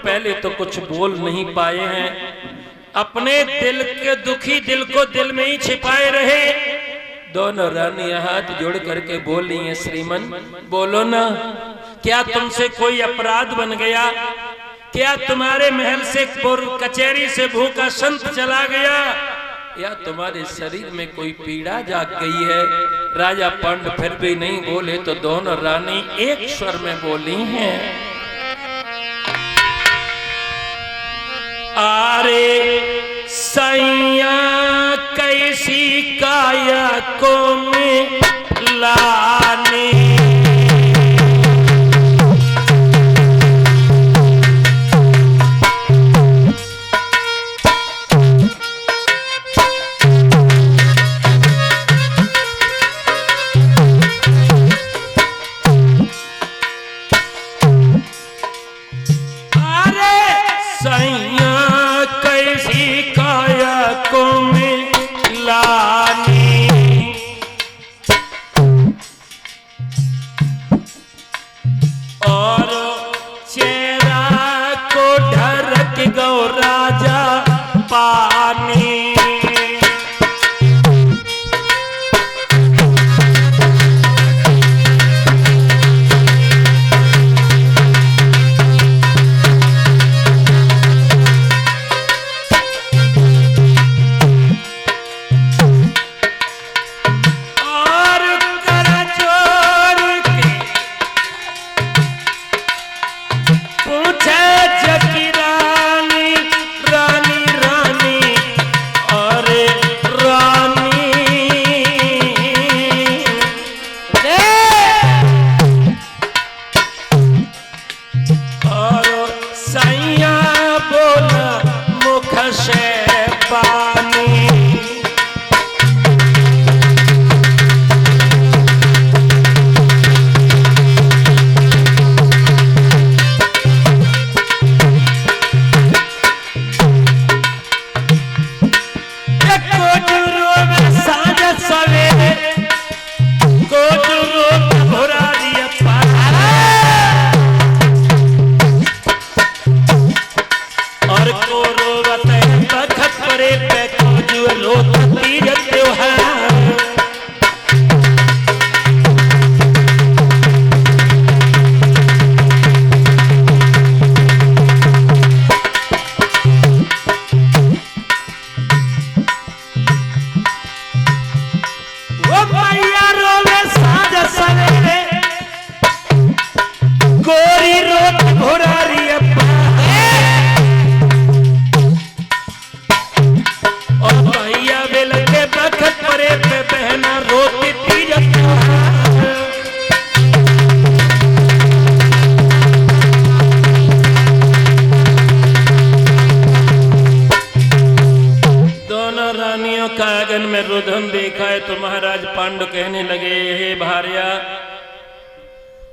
पहले तो कुछ बोल नहीं पाए हैं, अपने दिल के दुखी दिल को दिल में ही छिपाए रहे। दोनों रानियां हाथ जोड़ करके बोली हैं, श्रीमन बोलो ना, क्या तुमसे कोई अपराध बन गया? क्या तुम्हारे महल से कचहरी से भूखा संत चला गया, या तुम्हारे शरीर में कोई पीड़ा जाग गई है? राजा पांडु फिर भी नहीं बोले तो दोनों रानी एक स्वर में बोली हैं, आरे सैया कैसी काया को में लाने,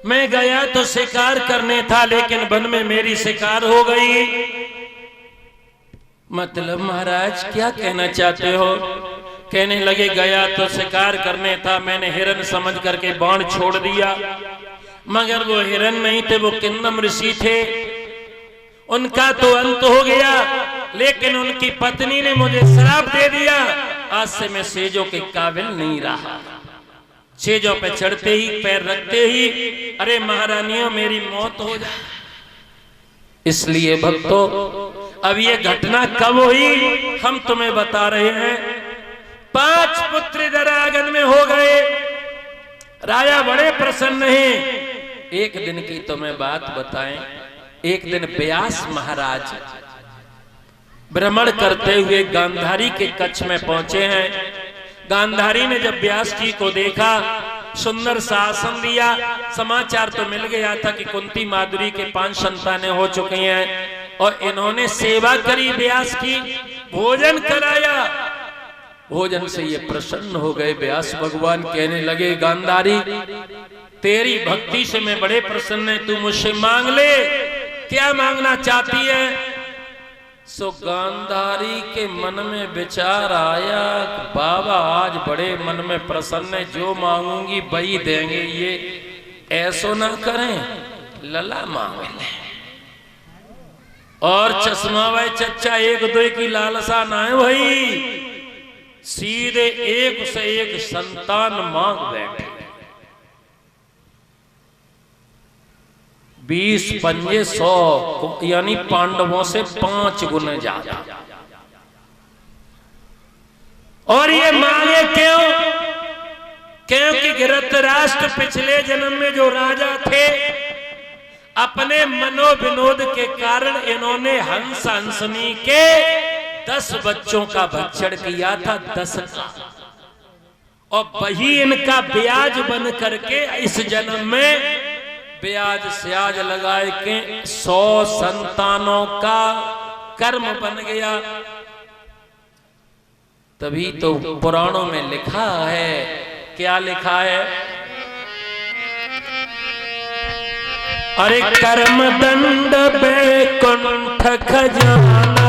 मैं गया तो शिकार करने था, लेकिन वन में मेरी शिकार हो गई। मतलब महाराज क्या कहना चाहते हो? कहने लगे गया तो शिकार करने था, मैंने हिरन समझ करके बाण छोड़ दिया, मगर वो हिरन नहीं थे, वो किन्नम ऋषि थे। उनका तो अंत हो गया, लेकिन उनकी पत्नी ने मुझे श्राप दे दिया। आज से मैं सेजों के काबिल नहीं रहा। सेजों पे चढ़ते ही, पैर रखते ही, अरे महारानियों मेरी मौत हो जाए। इसलिए भक्तों, अब ये घटना कब हुई हम तुम्हें बता रहे हैं। 5 पुत्र इधर आंगन में हो गए। राजा बड़े प्रसन्न हैं। एक दिन की तुम्हें बात बताएं। एक दिन व्यास महाराज भ्रमण करते हुए गांधारी के कच्छ में पहुंचे हैं। गांधारी ने जब व्यास जी को देखा, सुंदर सा आसन दिया। समाचार तो मिल गया था कि कुंती माधुरी के 5 संतानें हो चुकी हैं और इन्होंने सेवा करी व्यास की, भोजन कराया। भोजन से ये प्रसन्न हो गए। व्यास भगवान कहने लगे, गांधारी तेरी भक्ति से मैं बड़े प्रसन्न है, तू मुझसे मांग ले, क्या मांगना चाहती है? सो गांधारी के मन में विचार आया, बाबा आज बड़े मन में प्रसन्न है, जो मांगूंगी वही देंगे, ये ऐसो ना करें, लला मांग ले। और चश्मा भाई चच्चा एक दो की लालसा ना है भाई, सीधे एक से एक संतान मांग बैठे। 20 पंजे 100 यानी पांडवों से 5 गुने ज्यादा। और ये मांगे क्यों? क्योंकि धृतराष्ट्र पिछले जन्म में जो राजा थे, अपने मनोविनोद के कारण इन्होंने हंस हंसनी के 10 बच्चों का भक्षण किया था, 10 का, और वही इनका ब्याज बन करके इस जन्म में ब्याज स्याज लगाए के 100 संतानों का कर्म बन गया। तभी तो पुराणों में लिखा है, क्या लिखा है? अरे कर्म दंड बैकुंठ खजाना,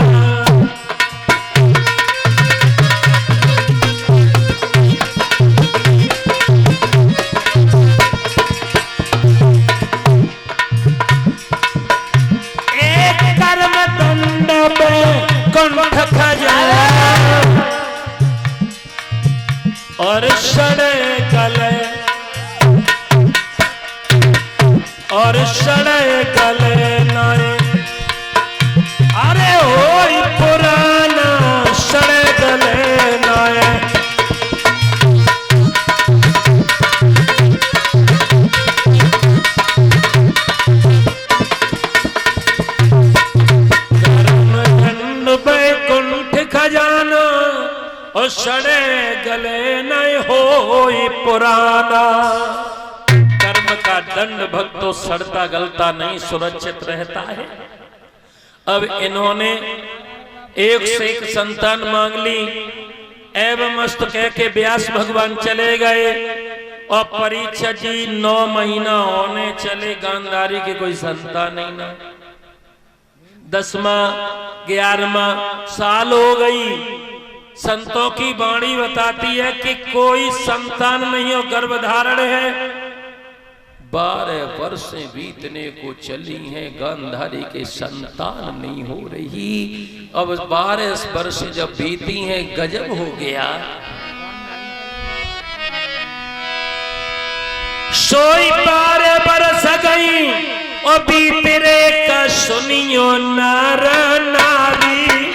एक कर्म दंड बैकुंठ खजाना, और षड़े गले, और षड़े गले नाये, अरे होई पुराना षड़े गले नाये। कर्म दंड बैकुंठ खजाना, और षड़े गले नय होई पुराना। कर्म का दंड भक्तों सड़ता गलता नहीं, सुरक्षित रहता है। अब इन्होंने एक से एक संतान मांग ली, एवं मस्त कह के व्यास भगवान चले गए। और परीक्षा जी 9 महीना होने चले, गांधारी के कोई संतान नहीं ना। 10वां 11वां साल हो गई। संतों की वाणी बताती है कि कोई संतान नहीं हो, गर्भधारण है। 12 वर्षें बीतने को चली हैं, गांधारी के संतान नहीं हो रही। अब 12 वर्ष जब बीती हैं, गजब हो गया। सोई 12 बरस गई, और बीते रे का सुनियो नार नारी।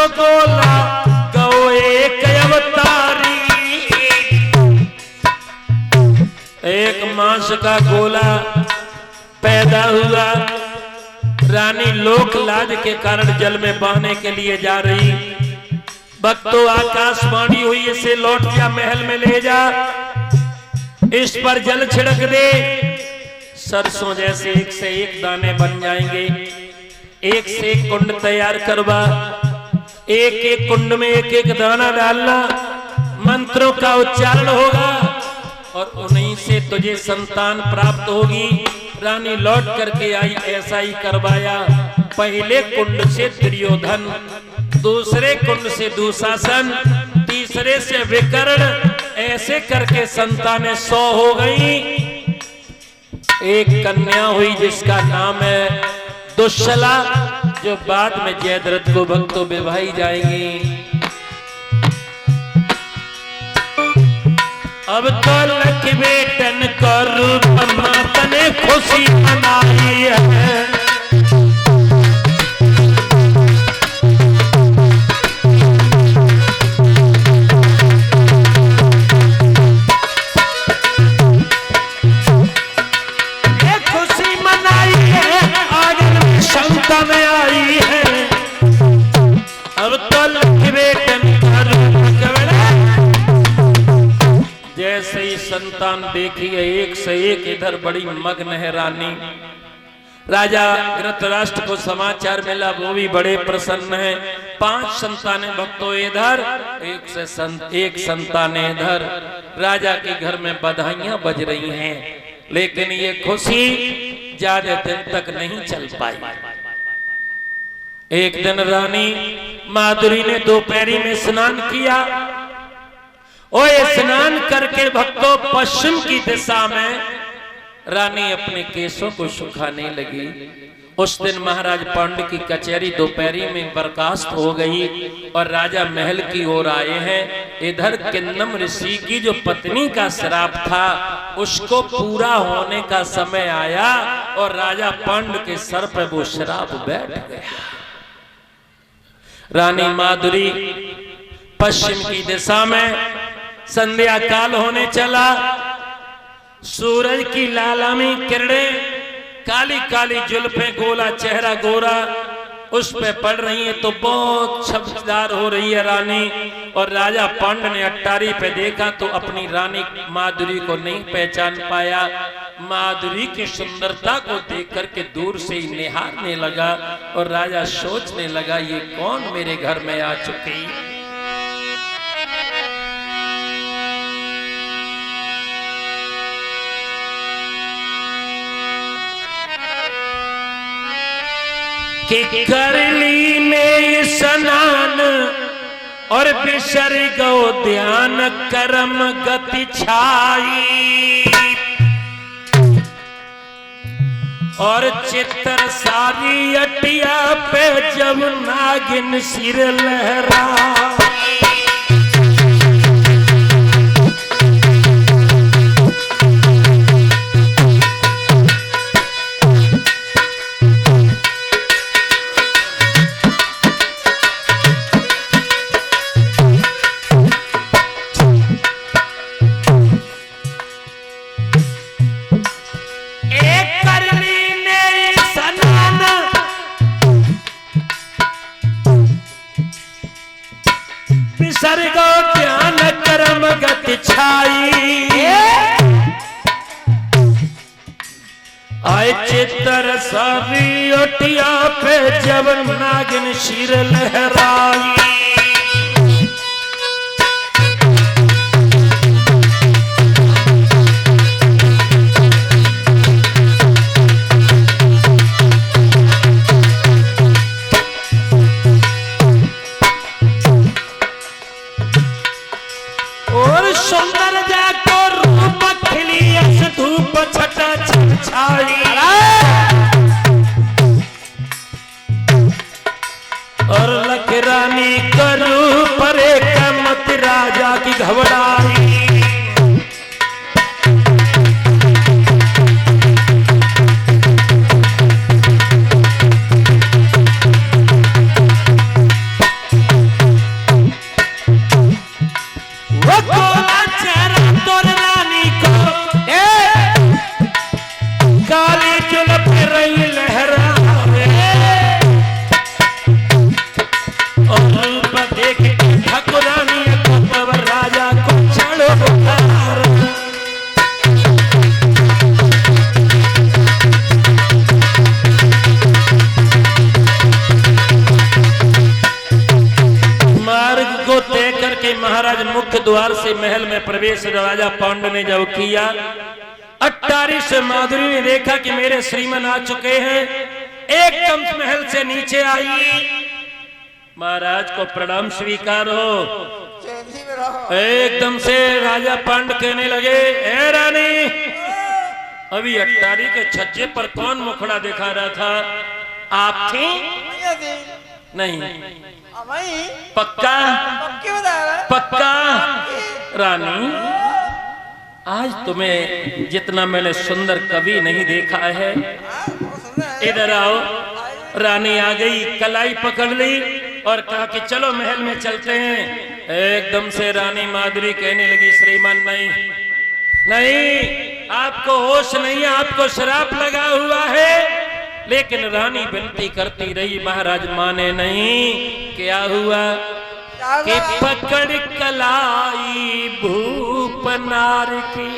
गोला गौ एक अवतारी, एक मांस का गोला पैदा हुआ। रानी लोक लाज के कारण जल में बहने के लिए जा रही। भक्तों आकाशवाणी हुई, इसे लौट जा, महल में ले जा, इस पर जल छिड़क दे। सरसों जैसे एक से एक दाने बन जाएंगे। एक से एक कुंड तैयार करवा, एक एक कुंड में एक एक दाना डालना, मंत्रों का उच्चारण होगा और उन्हीं से तुझे संतान प्राप्त होगी। रानी लौट करके आई, ऐसा ही करवाया। पहले कुंड से दुर्योधन, दूसरे कुंड से दुशासन, तीसरे से विकर्ण, ऐसे करके संतानें 100 हो गई। एक कन्या हुई जिसका नाम है दुश्शला, जो बाद में जयद्रथ को भक्तों विवाही जाएंगी। अब तो लख बेटन को रूप माता ने खुशी मनाई है। में आई है अब तो लख बेटन का रूप, जैसे ही संतान देखी है, एक से एक इधर बड़ी मग्न है रानी। राजा धृतराष्ट्र को समाचार मिला, वो भी बड़े प्रसन्न है। 5 संतानें भक्तों इधर, एक संतानें इधर। राजा के घर में बधाइयां बज रही हैं, लेकिन ये खुशी ज्यादा दिन तक नहीं चल पाई। एक दिन रानी माधुरी ने दोपहरी में स्नान किया। और स्नान करके भक्तों पश्चिम की दिशा में रानी अपने केसों को सुखाने लगी। उस दिन महाराज पांडु की कचहरी दोपहरी में बर्खास्त हो गई और राजा महल की ओर आए हैं। इधर किन्नम ऋषि की जो पत्नी का श्राप था उसको पूरा होने का समय आया और राजा पांडु के सर पर वो श्राप बैठ गया। रानी माधुरी पश्चिम की दिशा में, संध्या काल होने चला। सूरज की लालामी किरणें, काली काली जुल्फें, गोला चेहरा गोरा उस पे पड़ रही है तो बहुत छबदार हो रही है रानी। और राजा पांडु ने अट्टारी पे देखा तो अपनी रानी माधुरी को नहीं पहचान पाया। माधुरी की सुंदरता को देख करके दूर से ही निहारने लगा और राजा सोचने लगा, ये कौन मेरे घर में आ चुकी। कि कर ली ने स्नान और बिसर गो ध्यान, कर्म गति छाई और चित्र सारी अटिया पे जब नागिन सिर लहरा। सर्गो ध्यान कर्म गति छाई आए चित्र सारी ओटिया पे जब नागिन सिर लहराई। और लख रानी करू परे मत राजा की घबराई। वो गोला चेहरा तोर रानी को काली जुल्फ रही लहरा और रूप देख ठाकुरानी को राजा को चढ़ो बुखार। मार्ग को तय करके महाराज मुख्य द्वार से महल में प्रवेश राजा पांडु ने जब किया, अट्टारी से माधुरी ने देखा कि मेरे श्रीमान आ चुके हैं। एकदम महल से नीचे आई, महाराज को प्रणाम स्वीकार हो। एकदम से राजा पांडु कहने लगे, ए रानी, अभी अट्टारी के छज्जे पर कौन मुखड़ा दिखा रहा था? आप थी? नहीं। पक्का? पक्का? रानी, आज तुम्हें जितना मैंने सुंदर कभी नहीं देखा है। इधर आओ। रानी आ गई, कलाई पकड़ ली और कहा कि चलो महल में चलते हैं। एकदम से रानी माधुरी कहने लगी, श्रीमान नहीं नहीं, आपको होश नहीं है, आपको शराब लगा हुआ है। लेकिन रानी विनती करती रही, महाराज माने नहीं। क्या हुआ? के पकड़ कलाई भूप नार की,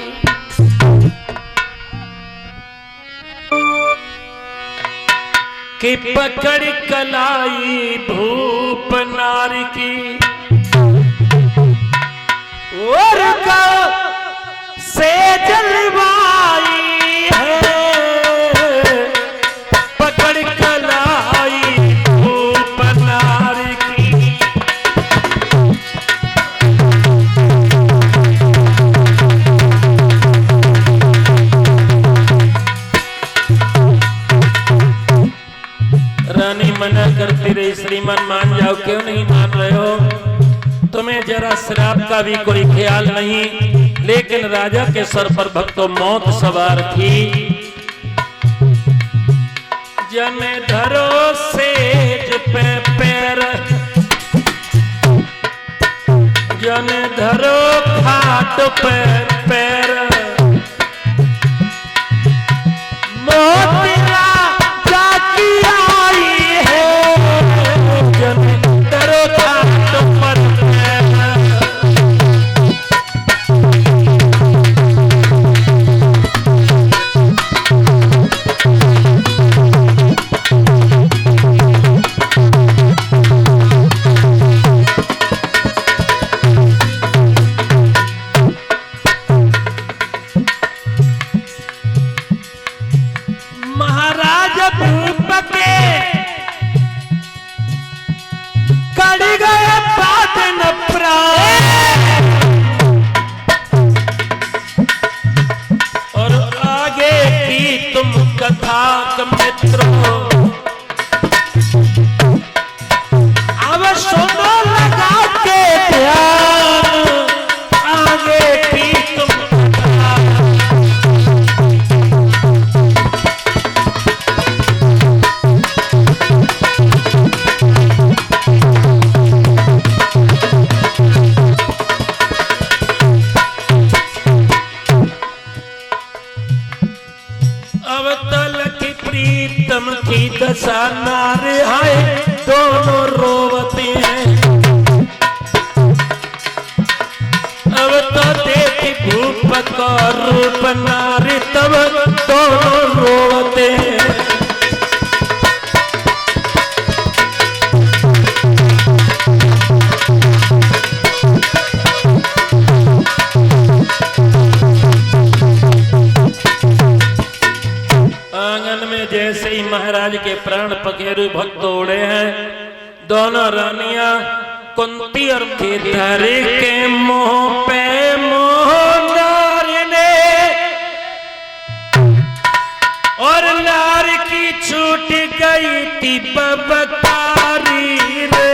के पकड़ कलाई भूप नार की, और का से जलवाई है, पकड़ कलाई भूप नार की। रानी मना करती रही, श्रीमान मान जाओ, क्यों नहीं मान रहे हो? तुम्हें जरा शराब का भी कोई ख्याल नहीं। लेकिन राजा के सर पर भक्तों मौत सवार थी। जन धरो सेज पे पैर, जन धरो खाट पे पैर, मोतिरा जाकी आई है, जन धरो खाट पर की दशा नार आए, दोनों रोवते हैं। अब तो देखी भूप का रूप नारी, तब दोनों रोवते हैं। जैसे ही महाराज के प्राण पखेरु भक्त उड़े हैं, दोनों रानियां कुंती और केदार के मुंह पे मोह नार ने, और नार की छूट गई थी बबकारी रे।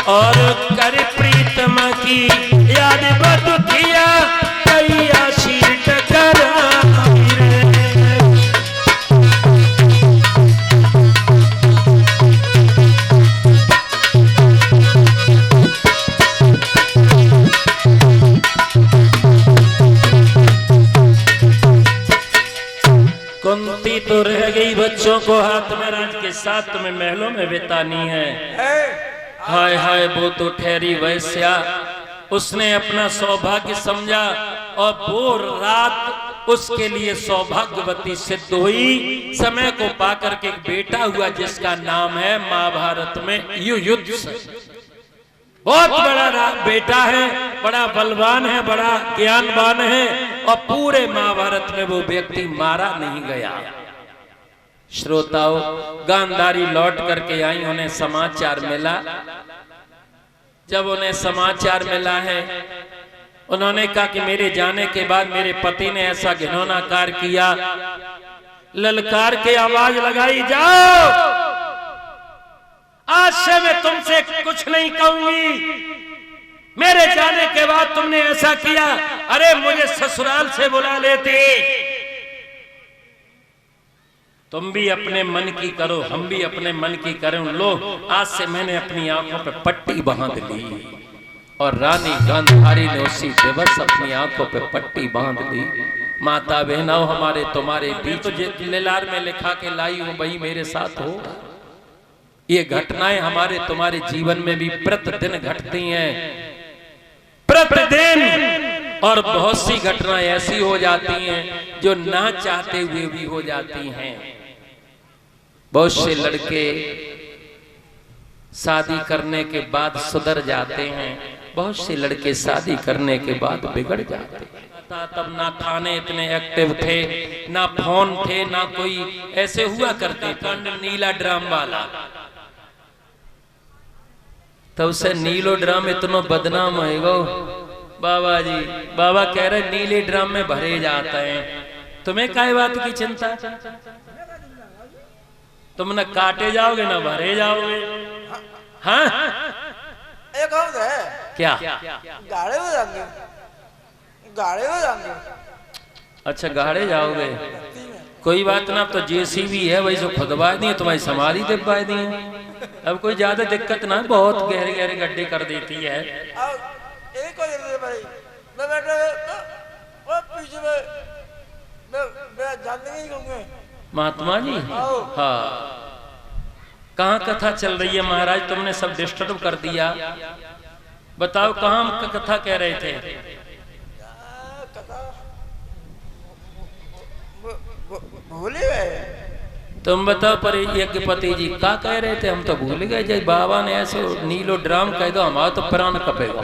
और कर प्रीतम की याद बदुखिया कैया शीट कर बच्चों को हाथ में राज के साथ तुम्हें महलों में बितानी है। हाय हाय वो तो ठहरी वैश्या, उसने अपना सौभाग्य समझा और वो रात उसके लिए सौभाग्यवती सिद्ध हुई। समय को पाकर के एक बेटा हुआ जिसका नाम है महाभारत में युयुत्सु। बहुत बड़ा बेटा है, बड़ा बलवान है, बड़ा ज्ञानवान है और पूरे महाभारत में वो व्यक्ति मारा नहीं गया। श्रोताओं, गांधारी लौट करके आई, उन्हें समाचार मिला। जब उन्हें समाचार मिला है, उन्होंने कहा कि मेरे जाने के बाद मेरे पति ने ऐसा घिनौना कार्य किया। ललकार के आवाज लगाई, जाओ, आज से मैं तुमसे कुछ नहीं कहूंगी। मेरे जाने के बाद तुमने ऐसा किया, अरे मुझे ससुराल से बुला लेते। तुम भी अपने मन की करो, हम भी अपने मन की करें। लो, आज से मैंने अपनी आंखों पे पट्टी बांध ली। और रानी गांधारी ने उसी दिवस अपनी आंखों पे पट्टी बांध ली। माता बहनों, हमारे तुम्हारे बीच तो लीलार में लिखा के लाई हूं, वही मेरे साथ हो। ये घटनाएं हमारे तुम्हारे जीवन में भी प्रतिदिन घटती हैं, प्रतिदिन। और बहुत सी घटनाएं ऐसी हो जाती हैं जो ना चाहते हुए भी हो जाती हैं। बहुत से लड़के शादी करने के बाद सुधर जाते हैं, बहुत से लड़के शादी करने के बाद बिगड़ जाते हैं। तब ना थाने इतने एक्टिव थे, ना फोन थे, ना कोई ऐसे हुआ करते। कंड नीला ड्राम वाला, तब से नीलो ड्राम इतना बदनाम है गो। बाबा जी, बाबा कह रहे नीले ड्राम में भरे जाते हैं। तुम्हें काय बात की चिंता? तुम न काटे जाओगे ना भरे जाओगे। हाँ, एक है क्या? गाड़े हो जाएंगे, गाड़े हो जाएंगे। अच्छा, गाड़े जाओगे, कोई बात ना। अब तो जेसीबी है, वही जो खुदवा दी है, तुम्हारी समाधि दिखवा दी है। अब कोई ज्यादा दिक्कत ना, बहुत गहरे गहरे गड्ढे कर देती है। एक भाई, मैं बैठा पीछे मैं जानने नहीं कहूँगा। महात्मा जी, हाँ, कहाँ कथा चल रही है महाराज? तुमने सब डिस्टर्ब कर दिया। बताओ कहाँ कथा कह रहे थे? भूल गए। तुम बताओ पर यज्ञपति जी क्या कह रहे थे? हम तो भूल गए। जय बाबा ने ऐसे नीलो ड्राम कह दो, हमारा तो प्राण कपेगा।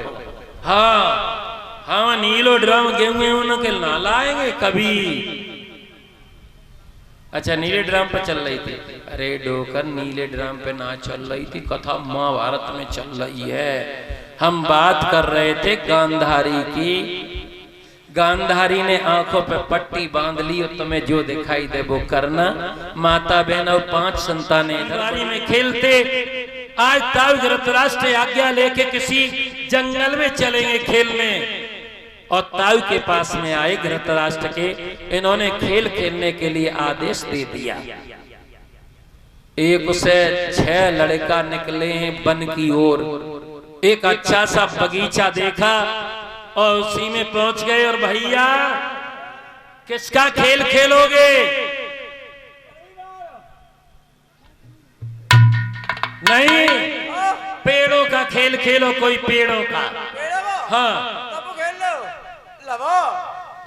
हाँ हाँ, नीलो ड्राम गेहूं के ना लाएंगे कभी। अच्छा, नीले ड्राम पे चल रही थी। अरे डोकर, नीले ड्राम पे ना चल रही थी, कथा महाभारत में चल रही है। हम बात कर रहे थे गांधारी की। गांधारी ने आंखों पे पट्टी बांध ली और तुम्हें जो दिखाई दे वो करना। माता बहन और 5 संतानें गाड़ी में खेलते। आज ताऊ धृतराष्ट्र आज्ञा लेके किसी जंगल में चलेंगे खेलने, और ताऊ के पास में आए धृतराष्ट्र के। इन्होंने खेल खेलने के लिए आदेश दे दिया। एक से 6 लड़का निकले हैं वन की ओर। एक अच्छा सा बगीचा देखा और उसी में पहुंच गए। और भैया, किसका खेल खेलोगे? नहीं, पेड़ों का खेल खेलो, कोई पेड़ों का। हाँ,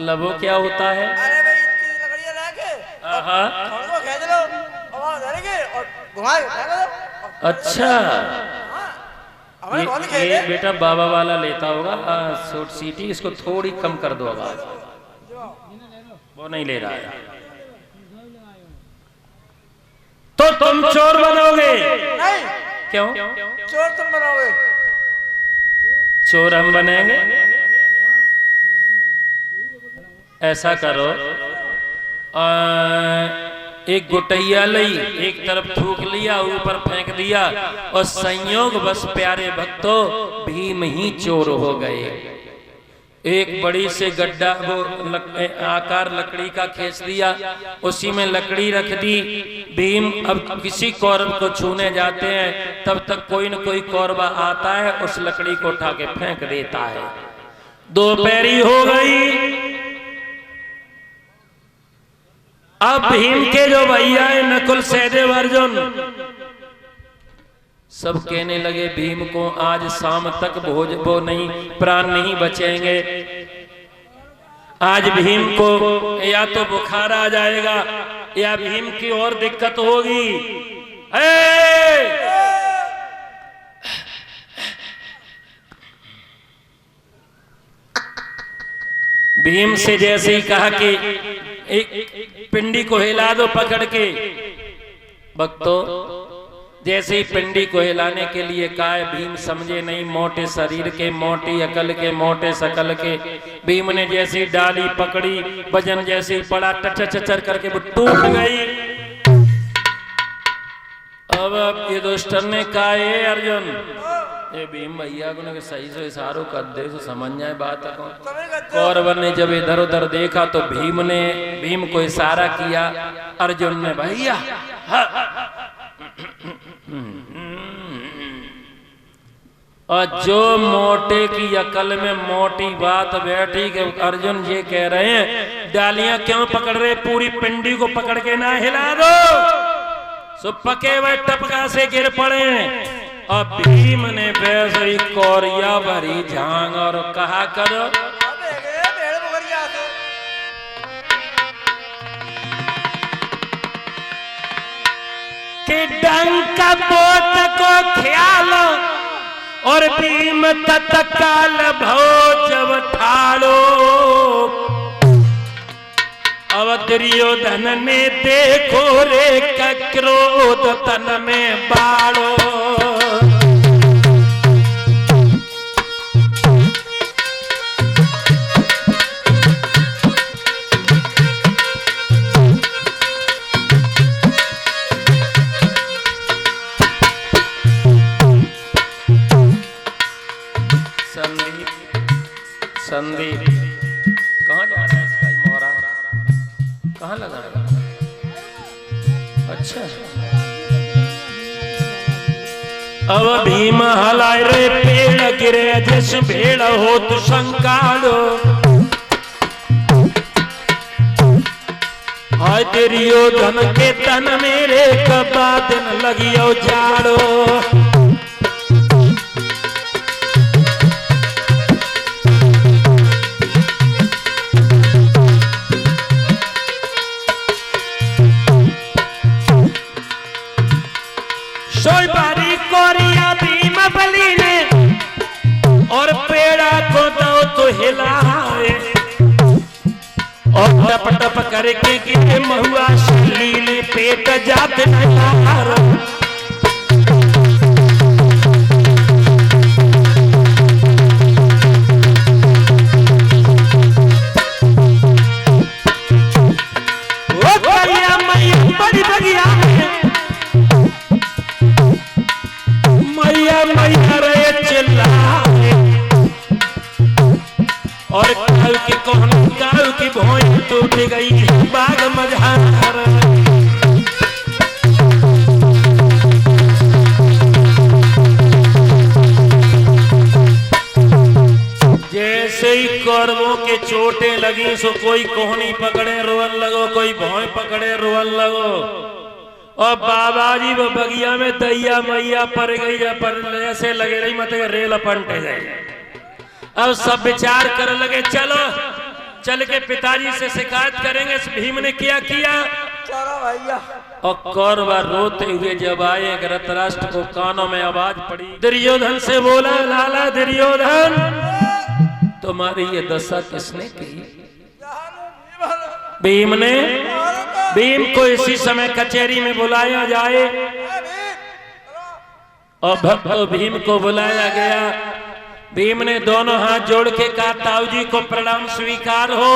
लबो क्या होता है? अरे भाई, इतनी लकड़ियां लाके और खेच लो और वहां धरेंगे और घुमा के फेंक दो। अच्छा, ये बेटा बाबा वाला लेता होगा शॉर्ट सीटी। इसको थोड़ी कम कर दो आवाज, वो नहीं ले रहा है। तो तुम चोर बनोगे? नहीं। क्यों? चोर तुम बनोगे। चोर हम बनेंगे। ऐसा करो, एक गुटैया लई, एक तरफ थूक लिया, ऊपर फेंक दिया, और संयोग बस प्यारे भक्तों, भीम ही चोर हो गए। एक बड़ी से गड्ढा वो आकार लकड़ी का खींच दिया, उसी में लकड़ी रख दी। भीम अब किसी कौरव को छूने जाते हैं, तब तक कोई न कोई कौरवा आता है, उस लकड़ी को उठा के फेंक देता है। 2 पैरी हो गई। अब भीम के जो भैया है नकुल सहदेव अर्जुन सब कहने लगे भीम को आज शाम तक भोज वो नहीं प्राण नहीं बचेंगे। आज भीम को या तो बुखार आ जाएगा या भीम की और दिक्कत होगी। भीम से जैसे ही कहा कि एक पिंडी को हिला दो पकड़ के, भक्तों जैसे ही पिंडी को हिलाने के लिए कहा, भीम समझे नहीं, मोटे शरीर के, मोटी अकल के, मोटे शकल के। भीम ने जैसे ही डाली पकड़ी, वजन जैसे ही पड़ा, टचर चचर करके वो टूट गई। अब ये दुष्टन ने कहा, अर्जुन ये भीम भैया को सही से इशारों कर दे तो समझ जाए बात। कौरव ने जब इधर उधर देखा तो भीम को इशारा किया, अर्जुन ने भैया और जो मोटे की अकल में मोटी बात बैठी कि अर्जुन ये कह रहे हैं डालियां क्यों पकड़ रहे, पूरी पिंडी को पकड़ के ना हिला दो, सो पके हुए टपका से गिर पड़े। अब भीम ने वैसे ही कौरिया भरी झांग और कहा करो कि डंक बोत को ख्याल और भीम तत्काल भोजव ठाड़ो। अब दुर्योधन ने देखो रे क्रोध तन में बाड़ो। संदीप कहाँ जा रहा है इसका मोहरा, कहाँ लगा है? अच्छा अब भीम हलाए रे पेड़ गिरे जिस भेड़ हो तु संकालो। हाय दुर्योधन के तन मेरे कबा दिन लगियो झाड़ो। सोई बारी कोरिया भीम बली ने और पेड़ा को दो तो हिलाए और टप टप करके गिरे महुआ लीले पेट जाते नहार। ओ भैया मैया बड़ी बगिया मैया रे चिल्लाए और काल की कोहन काल की भोई टूट गई बाग मझार। जैसे ही कौरवों के चोटें लगी सो कोई कोहनी पकड़े रोवन लगो, कोई भोई पकड़े रोवन लगो। और बाबा जी वो बगिया में दैया मैया पर गई पर ऐसे लगे रही मत रेल अपंटे गए। अब सब विचार कर लगे चलो चल के पिताजी से शिकायत करेंगे इस भीम ने क्या किया। चलो भैया। और कौरव रोते हुए जब आए धृतराष्ट्र को कानों में आवाज पड़ी, दुर्योधन से बोला लाला दुर्योधन तुम्हारी ये दशा किसने की? भीम ने। भीम को इसी समय कचहरी में बुलाया जाए और भक्त भीम को बुलाया गया। भीम ने दोनों हाथ जोड़ के कहा ताऊ जी को प्रणाम स्वीकार हो।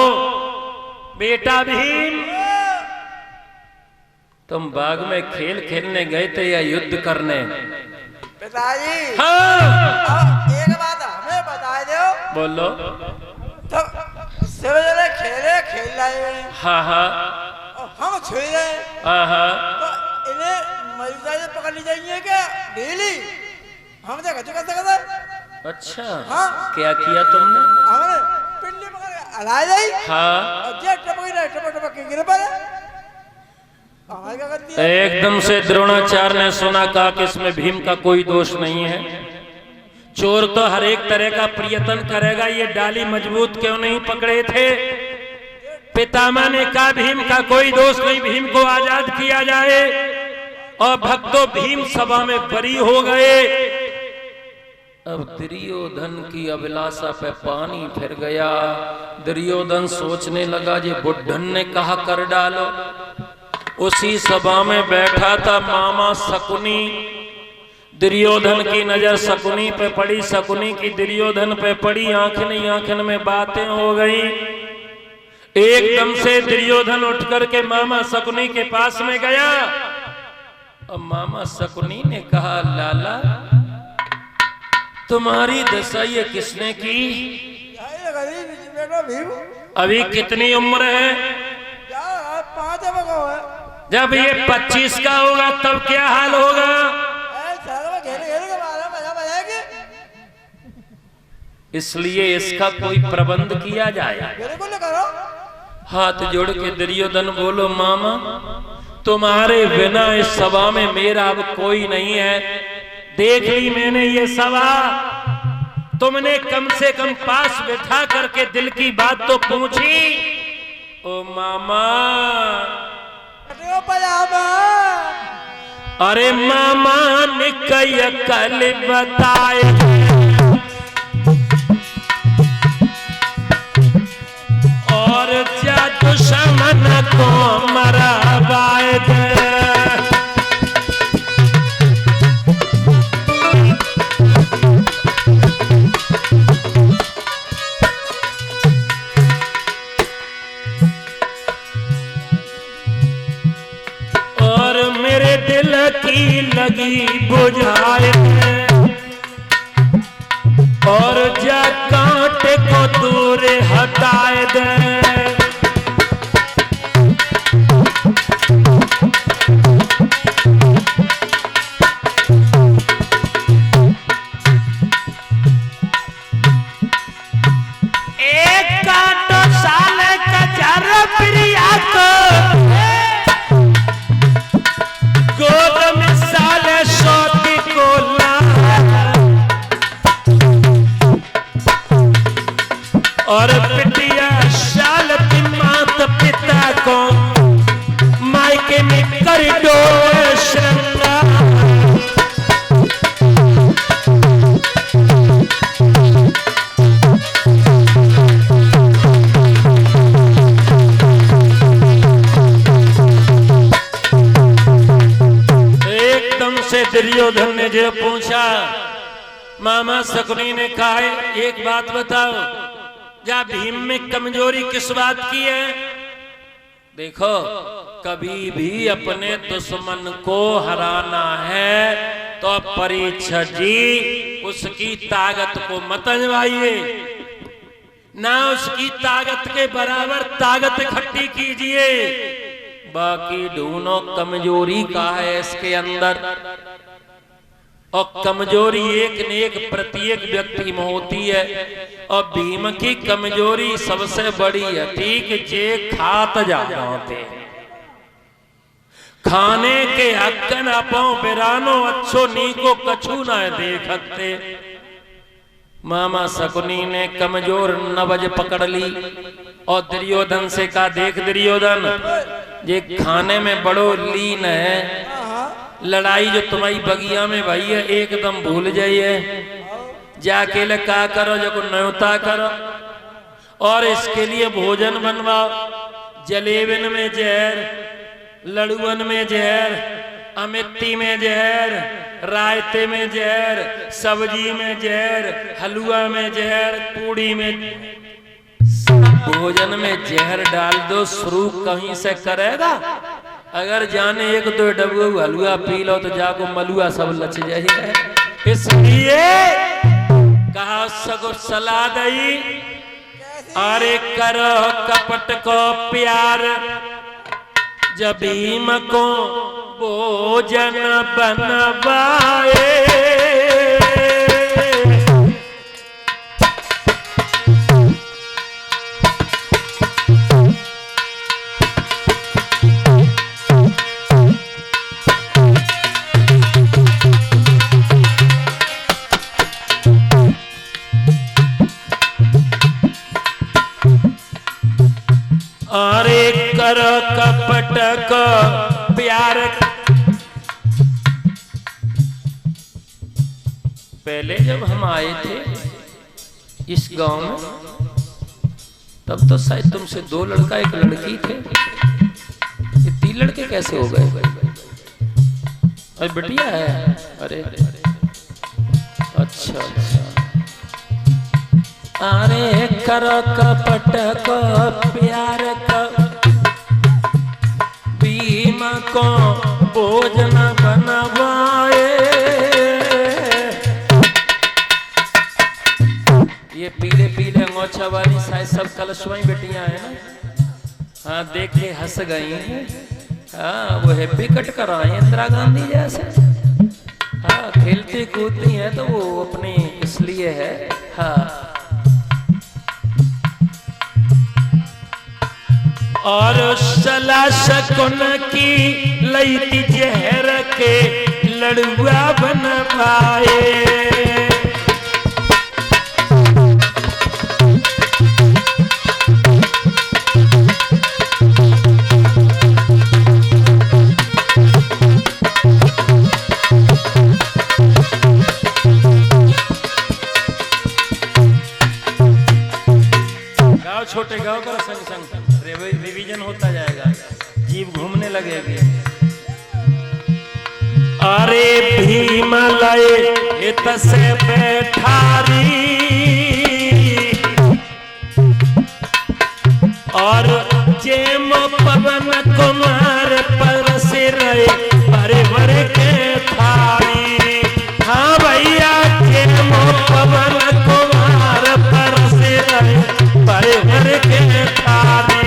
बेटा भीम तुम बाग में खेल खेलने गए थे या युद्ध करने? पिताजी हाँ एक बात हमें बता दो। बोलो। तो खेले खेल रहे हैं। हाँ हाँ हम छुई रहे हाँ हाँ तो इन्हें मौजूदा से पकड़ ली जाएंगे क्या डेली? हम तो कैसे कर सकते? अच्छा हाँ क्या किया तुमने? हमने पिंडी पकड़ के हला दी। हाँ और जे टपक के गिर पड़े। आज क्या करती है? एकदम से द्रोणाचार्य ने सुना, कहा कि इसमें भीम का कोई दोष नहीं है। चोर तो हर एक तरह का प्रयत्न करेगा, ये डाली मजबूत क्यों नहीं पकड़े थे? पितामह ने कहा भीम का कोई दोष नहीं, भीम को आजाद किया जाए। और भक्तों भीम सभा में बरी हो गए। अब दुर्योधन की अभिलाषा पे पानी फिर गया। दुर्योधन सोचने लगा जे बुढ़न ने कहा कर डालो। उसी सभा में बैठा था मामा शकुनी। दुर्योधन की नजर शकुनी पे पड़ी, शकुनी की दुर्योधन पे पड़ी। आंखन ही आंखन में बातें हो गई। एकदम से दुर्योधन उठ करके मामा शकुनी के पास में गया। अब मामा शकुनी ने कहा लाला तुम्हारी दशा ये किसने की? अभी कितनी उम्र है? 5 है। जब ये 25 का होगा तब क्या हाल होगा? इसलिए इसका कोई प्रबंध किया जाए। हाथ जोड़ के दुर्योधन बोलो मामा तुम्हारे बिना इस सभा में मेरा अब कोई नहीं है। देख ली मैंने ये सभा, तुमने कम से कम पास बैठा करके दिल की बात तो पूछी। ओ मामा अरे मामा ने कई कल बताए और जा दुश्मन को मरवाए दे। और मेरे दिल की लगी बुझाए और जा कांटे को दूर हटाए दे। और पिटिया शाल माता पिता को मायके में कर दो श्रृंगार। एकदम से दुर्योधन ने जो पूछा, मामा शकुनी ने कहा एक बात बताओ, क्या भीम में कमजोरी किस बात की है? देखो कभी भी अपने दुश्मन को हराना है तो परीक्षा जी उसकी ताकत को मत आजमाइए, ना उसकी ताकत के बराबर ताकत इकट्ठी कीजिए। बाकी ढूंढो कमजोरी का है इसके अंदर। और कमजोरी एक न एक प्रत्येक व्यक्ति में होती है। और भीम की कमजोरी सबसे बड़ी है, ठीक जे खात जाते खाने के हक्कन अपो बिरानो अच्छो नीको कछु न देखते। मामा शकुनी ने कमजोर नवज पकड़ ली और दुर्योधन से कहा देख दुर्योधन ये खाने में बड़ो लीन है, लड़ाई जो तुम्हारी बगिया में भाई है एकदम भूल जाइए, जाके ले का करो जो को न्योता करो और इसके लिए भोजन बनवाओ। जलेबन में जहर, लड़ुअन में जहर, अमित्ती में जहर, रायते में जहर, सब्जी में जहर, हलवा में जहर, पूड़ी में, भोजन में जहर डाल दो, शुरू कहीं से करेगा। अगर जाने एक दो डबू हलवा पी लो तो जाको मलुआ सब लच जाएगा। इसलिए कहा सगो सलाह दई, अरे करो कपट को प्यार, जब भीम को भोजन बनवाए। अरे कर कपट का प्यार। पहले जब हम आए थे इस गांव में तब तो शायद तुमसे 2 लड़का 1 लड़की थे, ये 3 लड़के कैसे हो गए? अरे बिटिया है। अरे अच्छा अच्छा। अरे कर कपट का प्यार का भीम को भोजन बनवाए। ये पीले पीले अंगोछा वाली शायद सब कलशवाई बेटियां हैं ना। हाँ देख के हंस गई हैं। हाँ वो हैप्पी कट कर रहे हैं इंदिरा गांधी जैसे। हाँ खेलती कूदती हैं तो वो अपनी इसलिए है। हाँ और सला शकुन की लईती जहर के लड़ुआ बनवाए। छोटे गांव का संग संग रिवीजन होता जाएगा, जीव घूमने लगेगी। अरे भीम लय इत से बैठारी और जेम पवन कुमार पर सिर भरे भरे के थारी। हाँ भैया जेम पवन कुमार पर सिर भरे भरे के थारी।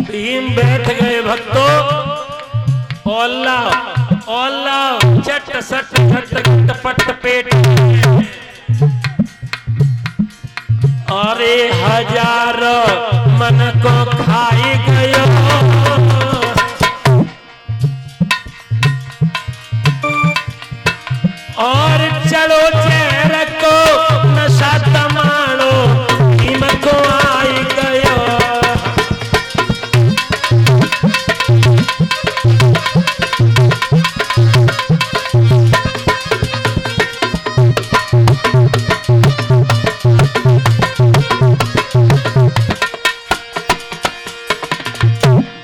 भीम बैठ गए भक्तों। ओला ओला चट सट घट घट पट पेट। अरे 1000 मन को खाई गयो। और चलो चेहर को नशा तमाड़ो भीम को आई गयो।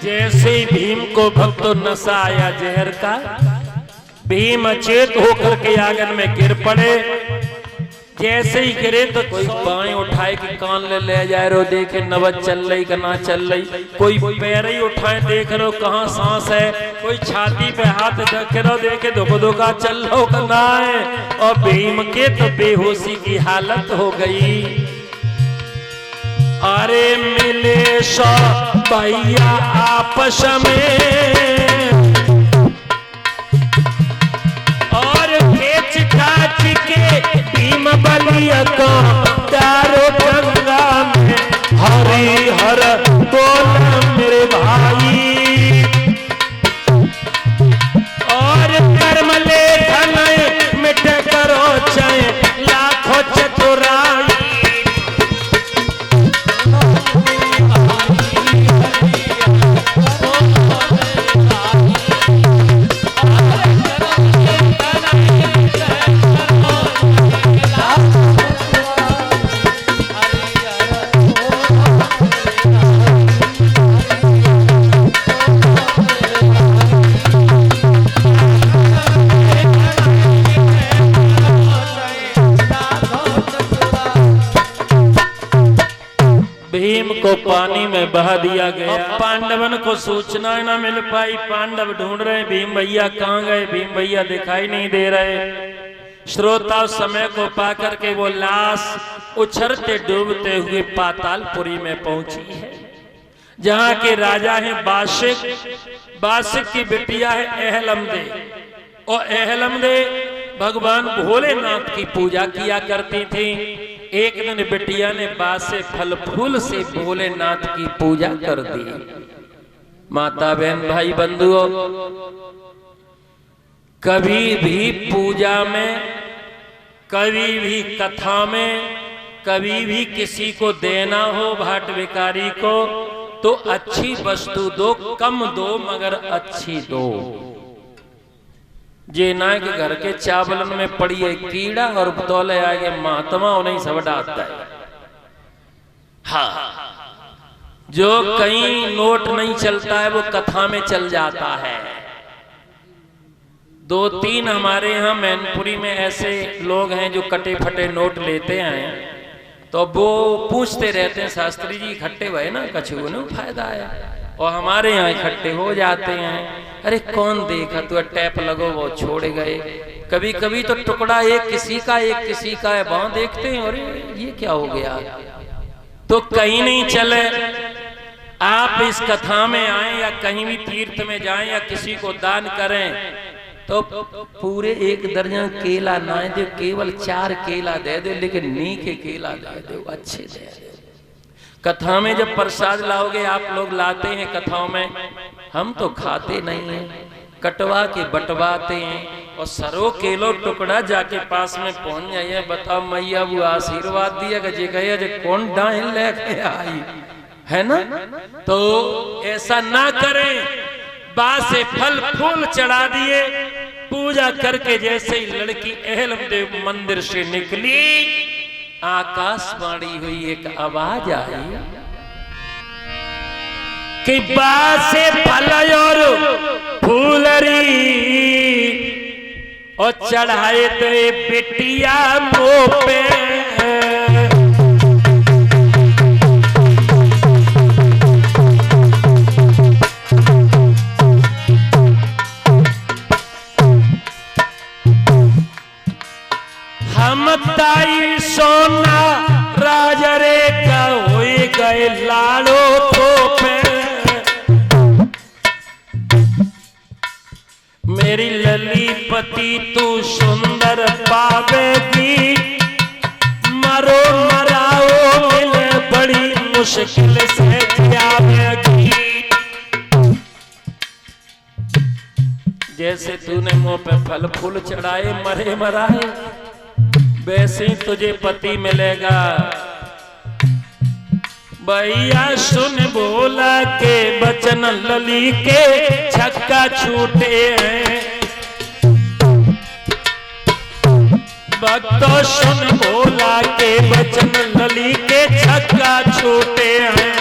जैसे ही भीम को भक्तों नशा आया जहर का, भीम अचेत होकर के आंगन में गिर पड़े। जैसे ही गिरे तो कोई बाएं उठाए कि कान ले जाए रो देखे नबज चल रही का ना चल रही। कोई पैर ही उठाए देख रो कहाँ सांस है। कोई छाती पे हाथ रख रो देखे धोखा धोखा चल रो का ना है। और भीम के तो बेहोशी की हालत हो गई। अरे मिले सो भैया आपस में और खेच खाच के भीम बलिया को दारो गंगा में। हरि हर बोल मेरे भाई। और कर्म ले धन मिट करो चाहे लाखों चतुराई। भीम को पानी में बहा दिया गया। पांडवन को सूचना न मिल पाई। पांडव ढूंढ रहे भीम भैया कहाँ गए। भीम भैया दिखाई नहीं दे रहे। श्रोता समय को पाकर के वो लाश उछलते डूबते हुए पातालपुरी में पहुंची है, जहाँ के राजा हैं बाशिक। बाशिक की बिटिया है अहलमदे। और अहलमदे भगवान भोलेनाथ की पूजा किया करती थी। एक दिन बिटिया ने बासे फल फूल से भोलेनाथ की पूजा कर दी। माता बहन भाई बंधुओं, कभी भी पूजा में, कभी भी कथा में, कभी भी किसी को देना हो भाट भिखारी को, तो अच्छी वस्तु दो, कम दो मगर अच्छी दो। जे ना के घर के चावलन में पड़ी है कीड़ा और तौले आगे महात्मा उन्हें सब डालता है। हाँ, जो कहीं नोट नहीं चलता है वो कथा में चल जाता है। 2-3 हमारे यहाँ मैनपुरी में ऐसे लोग हैं जो कटे फटे नोट लेते हैं, तो वो पूछते रहते हैं शास्त्री जी इकट्ठे हुए ना कछु न फायदा आया, और हमारे यहाँ इकट्ठे हो जाते हैं। अरे कौन देखा तू टैप लगो वो छोड़ गए। कभी कभी तो टुकड़ा एक किसी का है, वहां देखते हैं अरे ये क्या हो गया। तो कहीं नहीं चले, आप इस कथा में आए या कहीं भी तीर्थ में जाएं या किसी को दान करें, तो पूरे 1 दर्जन केला ना दे, केवल 4 केला दे दे, लेकिन नीके केला दे दो, अच्छे दे दो। कथा में जब प्रसाद लाओगे, आप लोग लाते हैं कथाओं में, हम तो खाते नहीं हैं, कटवा के बटवाते हैं। और सरो केलो टुकड़ा जाके पास में पहुंच जाइए, बताओ मैया वो आशीर्वाद दिया कि जे कहे जे कौन डाइन लेके आई है ना। तो ऐसा ना करें, बासे फल फूल चढ़ा दिए, पूजा करके जैसे ही लड़की अहलमदेव मंदिर से निकली, आकाशवाणी हुई, एक आवाज आई कि बासे फल और फूलरी और चढ़ाए तो बेटिया मुँह पे। हम ताई सोना राजरे का हुए गए लाड़ो थोपे, मेरी ललीपति तू सुंदर पावेगी, मरो मराओ मिले बड़ी मुश्किल से जावेगी। जैसे तूने मुंह पे फल फूल चढ़ाए मरे मराए, वैसे ही तुझे पति मिलेगा। भैया सुन बोला के बचन लली के छक्का छूटे हैं, भक्तों सुन बोला के बचन लली के छक्का छूटे हैं।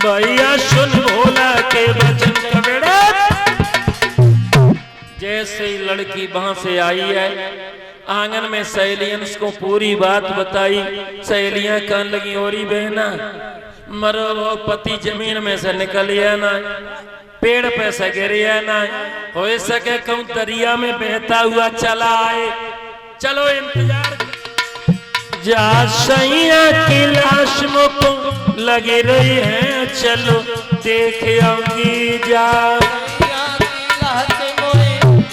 भैया सुन भोला के बचन कबेड़ा। जैसे ही लड़की वहां से आई है, आंगन में सहेलियन को पूरी बात बताई। सहेलियां कहने लगी औरी बहना मरो वो पति जमीन में से निकलिया ना, पेड़ पे से गिरिया ना, हो सके कहूं दरिया में बहता हुआ चला आए। चलो इंतजार जा सैया की लाश मुझको लगी रही है, चलो देख आऊंगी जा।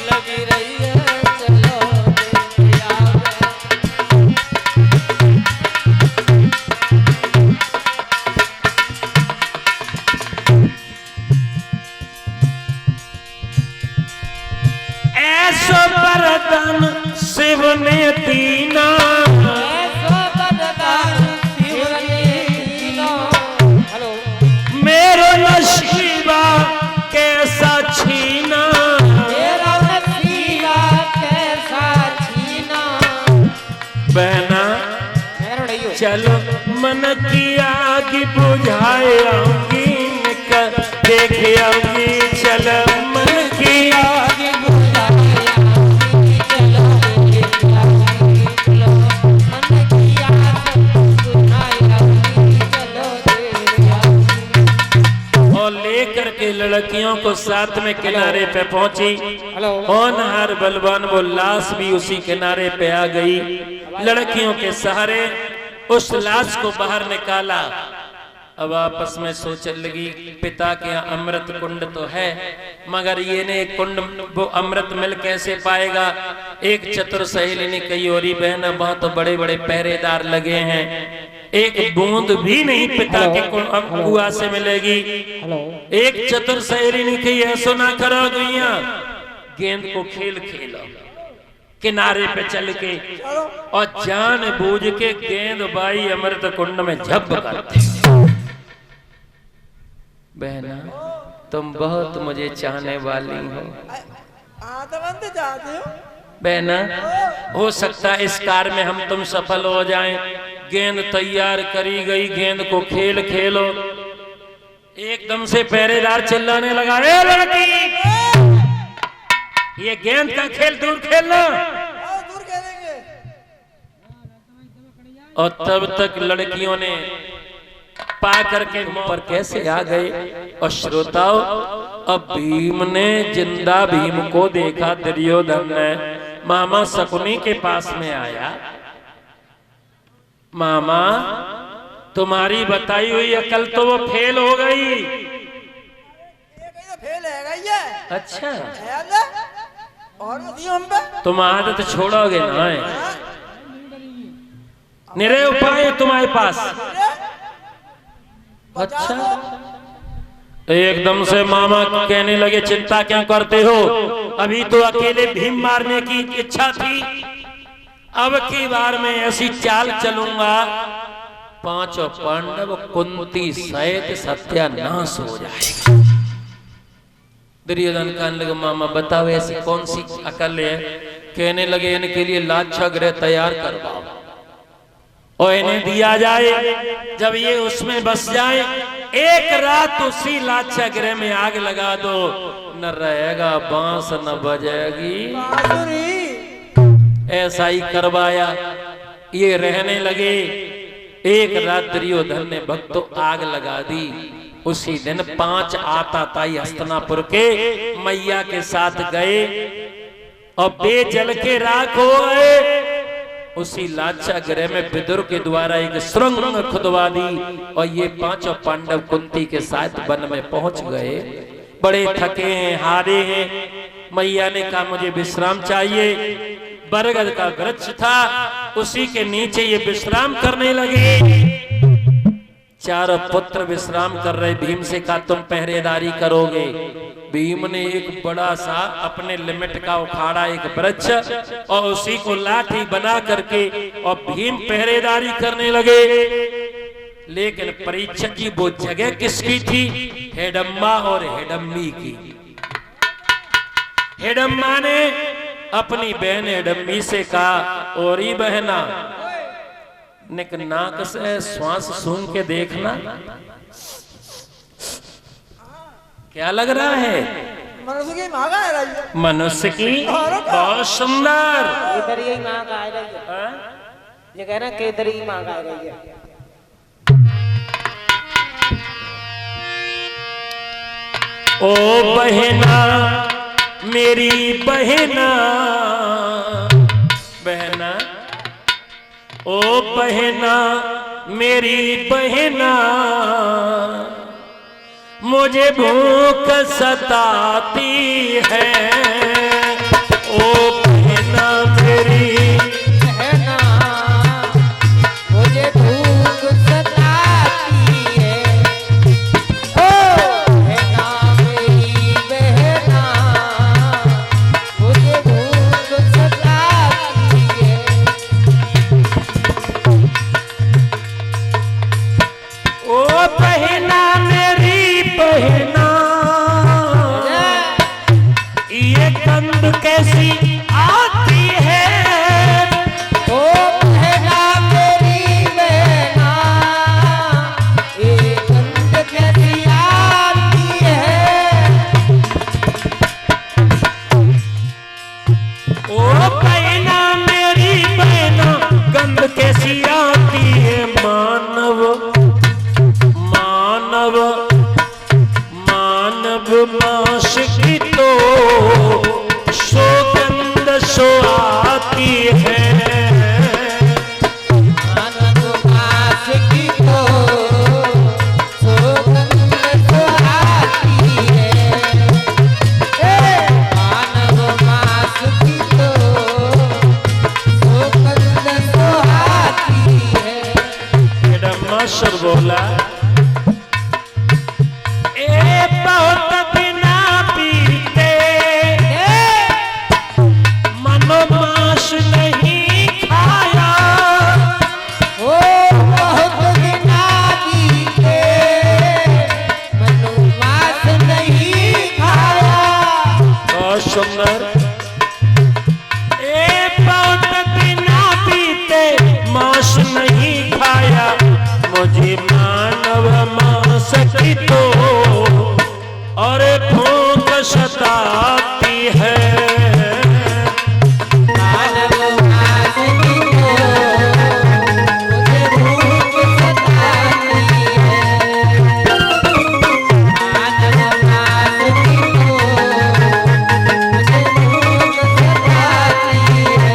लगी रही है, चलो ऐसो वरदान शिव ने दीना, मेरो नसीबा कैसा छीना, मेरा नसीबा कैसा छीना। बहना चलो मन की आग बुझाए आऊंगी, निकल देख आऊंगी, चलो मन की आग बुझाए आऊंगी, चलो देख आऊंगी, चलो मन की आग बुझाए आऊंगी, चलो देख आऊंगी। और ले लेकर के लड़कियों को साथ में किनारे पे पहुंची। होनहार बलवान वो लाश भी उसी किनारे पे आ गई। लड़कियों के सहारे उस लाश को बाहर निकाला। अब आपस में सोचने लगी, पिता के यहाँ अमृत कुंड तो है, मगर ये ने कुंड वो अमृत मिल कैसे पाएगा। एक चतुर सहेली ने कही, और बहना वहां तो बड़े बड़े पहरेदार लगे हैं, एक बूंद भी नहीं पिता के कुआं से मिलेगी। एक चतुर सहेली ने कही, ऐसा ना करो गुइया, गेंद को खेल खेलो किनारे पे चल के, और जान बूझ के गेंद बाई अमृत कुंड में झप करते। बहना तुम बहुत मुझे चाहने वाली हो। चाहते हो बहना, हो सकता है इस कार में हम तुम सफल हो जाएं। गेंद तैयार करी गई, गेंद को खेल खेलो। एकदम से पहरेदार चिल्लाने लगा, ए लड़की, ये गेंद का खेल दूर खेलना। दूर खेलेंगे। और तब तक लड़कियों ने पा करके ऊपर कैसे आ गए। और श्रोताओ, अब भीम ने जिंदा भीम को देखा। दुर्योधन ने मामा शकुनी के पास में आया, मामा तुम्हारी बताई हुई अकल तो वो फेल हो गई। फेल है ये। अच्छा, और हम पे तुम आदत छोड़ोगे ना, निरे उपाय तुम्हारे पास। अच्छा, एकदम से मामा कहने लगे, चिंता क्या करते हो, अभी तो अकेले भीम मारने की इच्छा थी, अब की बार मैं ऐसी चाल चलूंगा, पांचों पांडव कुंती सहित सत्यानाश हो जाएगा। दुर्योधन कहने लगे, मामा बताओ ऐसी कौन सी अकल है। कहने लगे, इनके लिए लाक्षागृह तैयार करवाओ और इन्हें दिया जाए। जब ये उसमें बस जाए, एक रात उसी लाक्षागृह में आग लगा दो, न रहेगा बांस न बजेगी। ऐसा ही करवाया, ये रहने लगे। एक रात दुर्योधन ने भक्तों आग लगा दी। उसी दिन 5 आताताई हस्तिनापुर के मैया के साथ गए और बेजल के राख हो गए। उसी लाक्षागृह में विदुर के द्वारा एक सुरंग खुदवा दी और ये 5 पांडव कुंती के साथ वन में पहुंच गए। बड़े थके हैं, हारे हैं। मैया ने कहा मुझे विश्राम चाहिए। बरगद का वृक्ष था, उसी के नीचे ये विश्राम करने लगे। चारों पुत्र विश्राम कर रहे। भीम से कहा तुम पहरेदारी करोगे। भीम ने एक बड़ा सा अपने लिमिट का उखाड़ा एक वृक्ष और उसी को लाठी बना करके और भीम पहरेदारी करने लगे। लेकिन परीक्षक की वो जगह किसकी थी? हेडम्बा और हेडम्बी की। हेडम्बा ने अपनी बहन हेडम्बी से कहा, ओरी बहना निक नाक से श्वास सूंघ के देखना, क्या लग रहा है? मनुष्य की माँ का है। मनुष्य की बहुत सुंदर। केदरी माँ का है। ये कह रहा केदरी माँ का है। ओ बहना मेरी बहना, बहना ओ बहना मेरी बहना, मुझे भूख सताती है। ओ बहना मेरी बहना, मुझे भूख सताती है। ओ बहना मेरी बहना, मुझे भूख सताती है। ओ बहना मेरी बहना, ये गंध कैसी आती है। ओ बहना मेरी बहना, ये गंध कैसी आती है। ओ बहना मेरी बहना, गंध कैसी आती है। मानव मानव मांस की तो सुगंध सो आती है। मानव मास की तो सुगंध सो आती है। मानव मास की तो सुगंध सो आती है। मैडम मास्टर बोला बहुत बिना पीते मनो मांस नहीं खाया। ओ बहुत बिना पीते मनो मांस नहीं खाया। बहुत सुंदर। बहुत बिना पीते मांस नहीं खाया, मुझे मानव मांस की तो और भूख सताती है। मानव मास की तो मुझे भूख सताती है। मानव मास की तो मुझे भूख सताती है।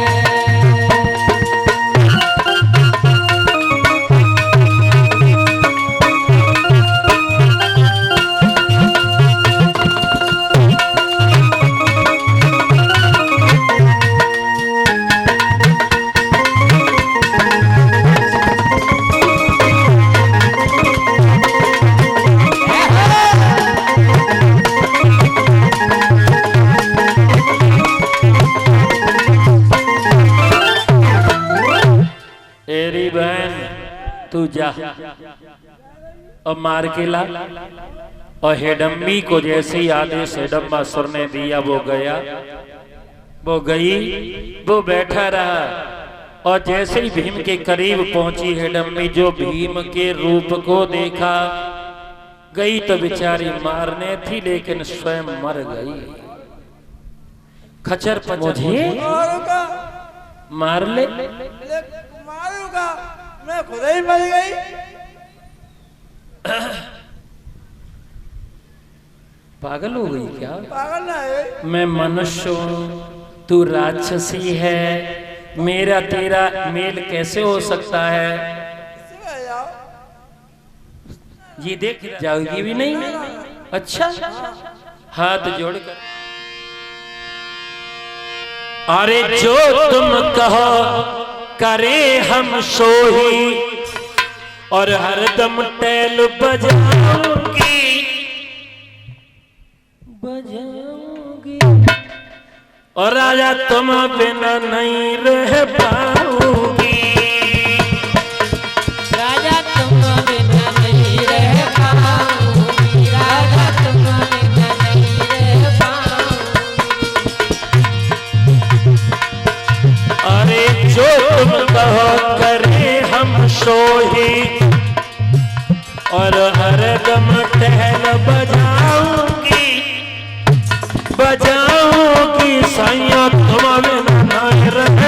तेरी बहन तू जा और मार के ला। और हेडम्बी को जैसे ही आदेश हेडम्बासुर ने दिया वो गया, वो गई, वो बैठा रहा। और जैसे ही भीम के करीब पहुंची हेडम्बी, जो भीम के रूप को देखा, गई तो बेचारी मारने थी लेकिन स्वयं मर गई। खच्चर पचर मुझे मारूंगा मार ले। मारूंगा, मैं खुद ही मर गई। पागल हो गई क्या? पागल ना है। मैं मनुष्य हूँ, तू राक्षसी है, मेरा तेरा मेल कैसे हो सकता है? इससे जाओ। ये देख जाओगी भी नहीं? अच्छा, हाथ जोड़कर अरे जो तुम कहो करे हम सोही, और हरदम टैल बजाऊंगी बजाऊंगी, और राजा तुम बिना नहीं रह पाऊंगी। राजा तुम बिना नहीं रह पाऊंगी। राजा तुम बिना नहीं रह पाऊंगी। अरे जो तुम कहो करे हम सोही, और हरदम टहल बजाऊंगी बजाऊंगी, सैया तुम बिना नहीं रह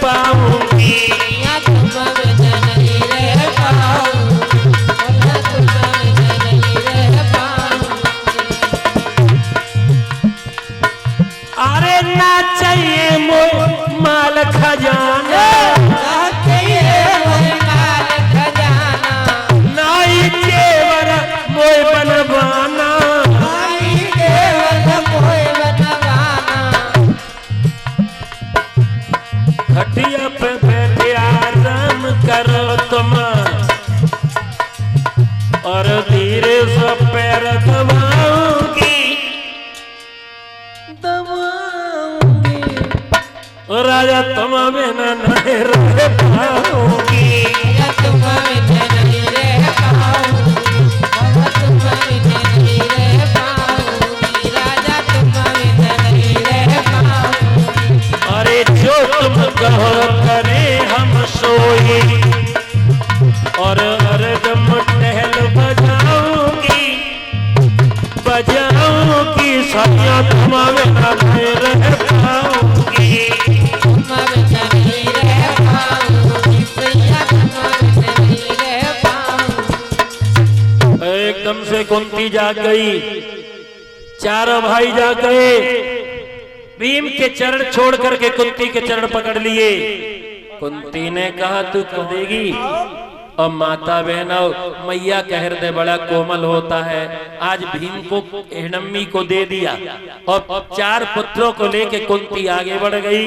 पाऊंगी। या तुम बिना नहीं रह पाऊंगी। या तुम बिना नहीं रह पाऊंगी। अरे ना चाहिए मोह माल खजाना, ना चाहिए मोह माल खजाना, नाई जेवर मोह बनवाना, नाई जेवर मोह बनवाना। खटिया पे बैठे आराम करो तुम, और धीरे से पैर दबाऊंगी दबाऊंगी, राजा तुम बिना नहीं रह पाऊंगी। या तुम बिना नहीं रह पाऊंगी। राजा तुम बिना नहीं रह पाऊंगी। राजा तुम बिना नहीं रह पाऊंगी। अरे जो तुम कहो करे हम सोई, और हरदम टहल बजाऊंगी बजाऊंगी, सैया तुम बिना नहीं रह पाऊंगी। तुम बिना नहीं रह पाऊंगी। सैया तुम बिना नहीं रह पाऊंगी। एकदम से कुंती जाग गई, चारों भाई जा गए, भीम के चरण छोड़ करके कुंती के चरण पकड़ लिए। कुंती ने कहा तू कर देगी, और माता बहनों मैया का हृदय बड़ा कोमल होता है। आज भीम को हिडम्बी को दे दिया और 4 पुत्रों को लेके कुंती आगे बढ़ गई।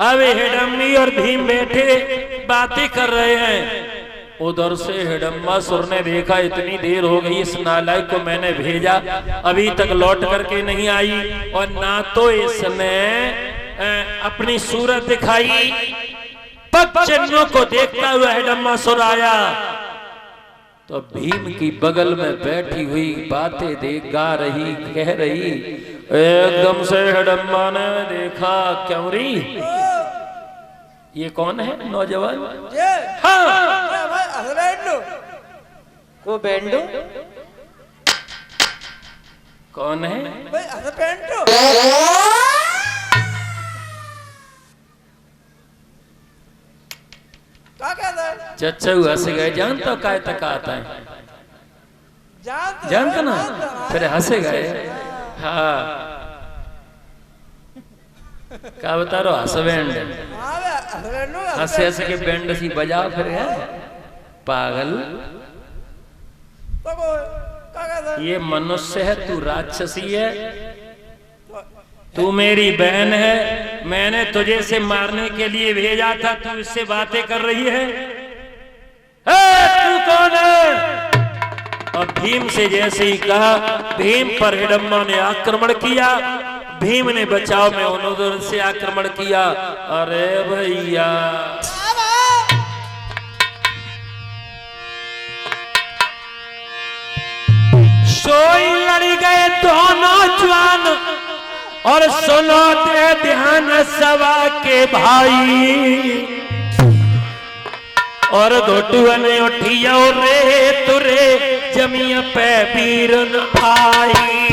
अब हिडम्बी और भीम बैठे बातें कर रहे हैं। उधर से हिडम्बासुर ने देखा इतनी देर हो गई, इस नालायक को मैंने भेजा अभी तक लौट करके नहीं आई, और ना तो इसने अपनी सूरत दिखाई। पग चिन्हों को देखता हुआ हिडम्बासुर आया तो भीम की बगल में बैठी हुई बातें गा रही, कह रही। एकदम से हिडम्बा ने देखा, क्यों री ये कौन है नौजवान? हाँ वो बेंडू कौन है? चचा हंस गए, जानता काय तक आता है, जानता ना, फिर हंस गए। हाँ क्या बता रहा हंस बैंड, हंसे हंस के बैंड सी बजाओ फिर है पागल। ये मनुष्य है, तू राक्षसी है, तू मेरी बहन है, मैंने तुझे से मारने के लिए भेजा था, तू इससे बातें कर रही है? तू कौन है? और भीम से जैसे ही कहा, भीम पर हिडम्बा ने आक्रमण किया। भीम ने बचाव में उन्होंने से आक्रमण किया। अरे भैया सोई लड़ गए दोनों जवान, और सुनो दे ध्यान सवा के भाई, और घोटुआ ने उठिया रे तुरे जमिया पे वीरन आई।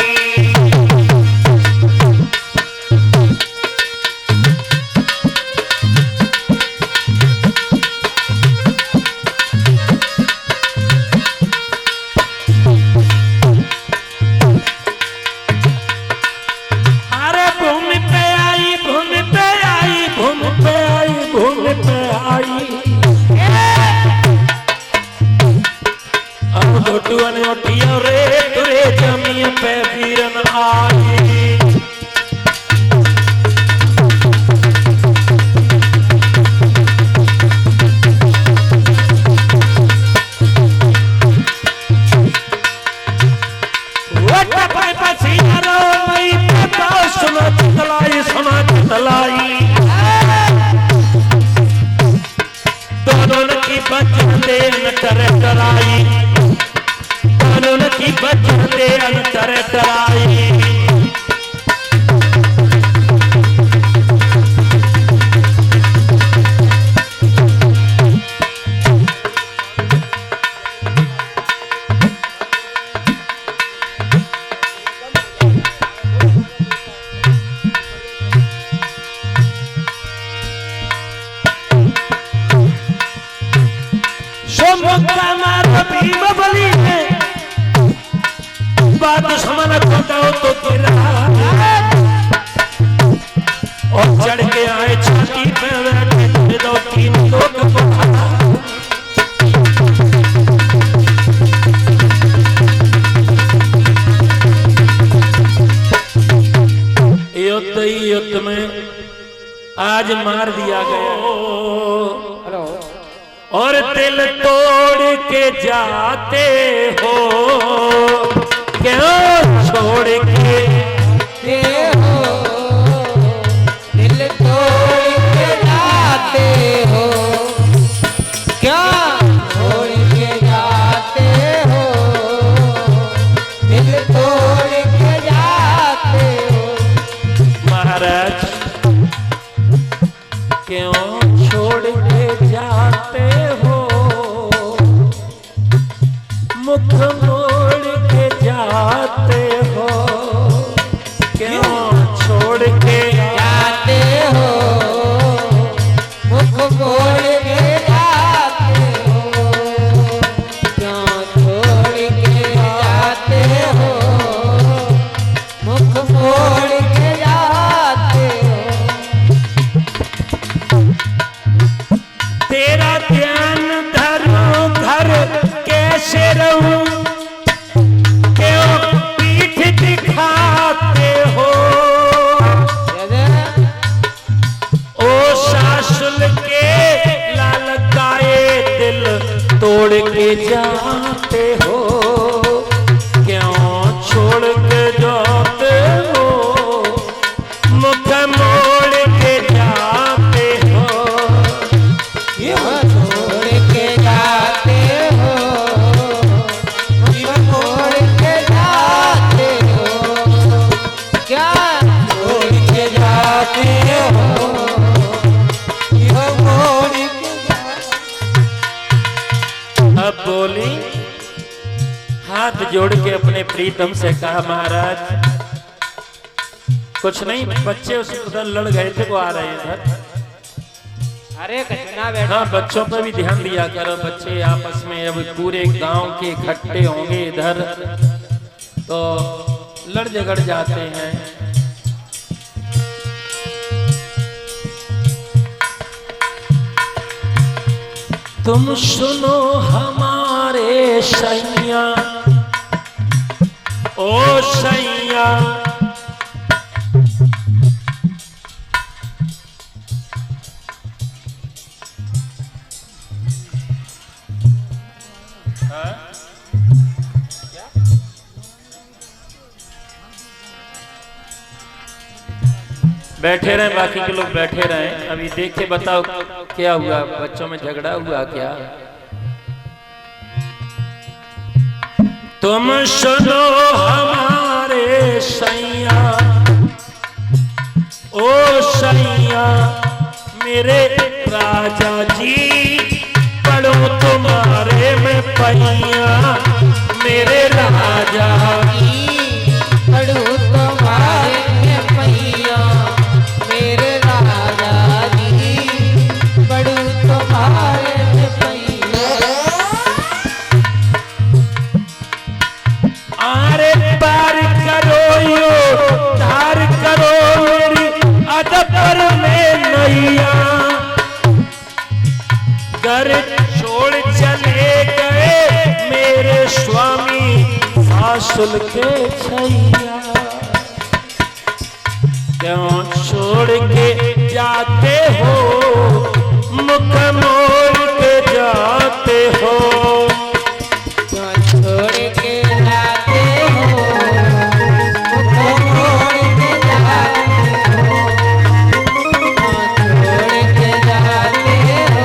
बात समझ बताओ तो तेरा, और चढ़ के आए छाती पे बैठे दो तीन लोग युद्ध में आज मार दिया गया, और दिल तोड़ के जाते हो, क्यों छोड़ के हो, दिल तोड़ के जाते हो, क्या छोड़ के जाते हो, दिल तोड़ के जाते हो। महाराज क्यों छोड़ के जाते हो, मुख मोड़ के जाते हो, क्यों छोड़ के जाते हो, मुख मोड़ के जाते हो, क्यों छोड़ के जाते हो, के जाते हो, क्यों छोड़ के जाते हो, मुख मोड़ के जाते हो, क्यों छोड़ के जाते हो, मुख मोड़ के जाते हो, क्या छोड़ के जाते हो, क्यों मोड़ के अब बोली, हाथ जोड़ के अपने प्रीतम से कहा महाराज कुछ नहीं, बच्चे उधर लड़ गए थे, वो आ रहे हैं इधर। अरे कचना बैठा। हाँ, बच्चों पर भी ध्यान दिया करो, बच्चे आपस में अब पूरे गांव के इकट्ठे होंगे इधर तो लड़ झगड़ जाते हैं। तुम सुनो हमारे सैया, ओ सैया, बैठे रहे, बाकी के लोग बैठे रहे। अभी देख के बताओ क्या हुआ, बच्चों में झगड़ा हुआ क्या? तुम सुनो हमारे सैया, ओ सैया मेरे राजा जी, पढ़ो तुम्हारे में पैया, मेरे राजा जी पढ़ो तुम्हारे में पैया, मेरे राजा जी पढ़ो तुम्हारे में पैया। आरे पार करो यो तार करो मेरी अदबर में नैया, घर छोड़ चले गए मेरे स्वामी सासुल के छैया, क्यों छोड़ के जाते हो, मुख मोड़ के जाते हो, क्यों छोड़ के जाते हो, मुख मोड़ के जाते हो, क्यों छोड़ के जाते हो,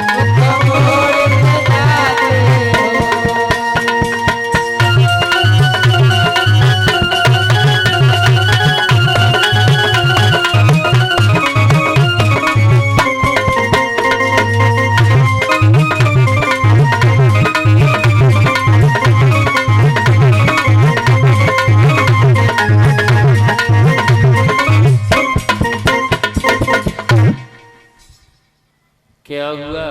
मुख मोड़ के जाते हो। क्या हुआ?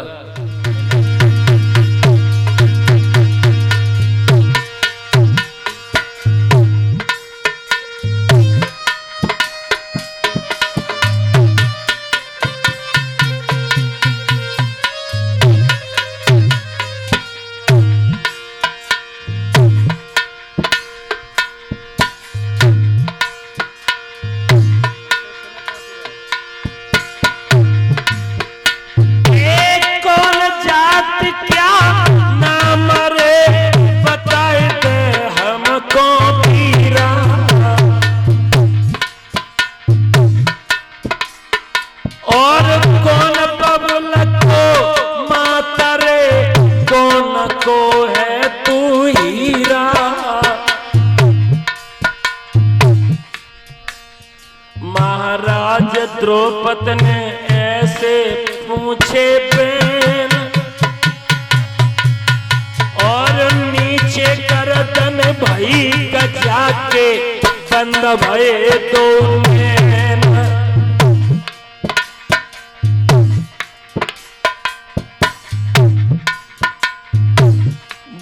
द्रौपद ने ऐसे पूछे बैन, और नीचे गर्दन भई गजा के बंद भये दो नैन।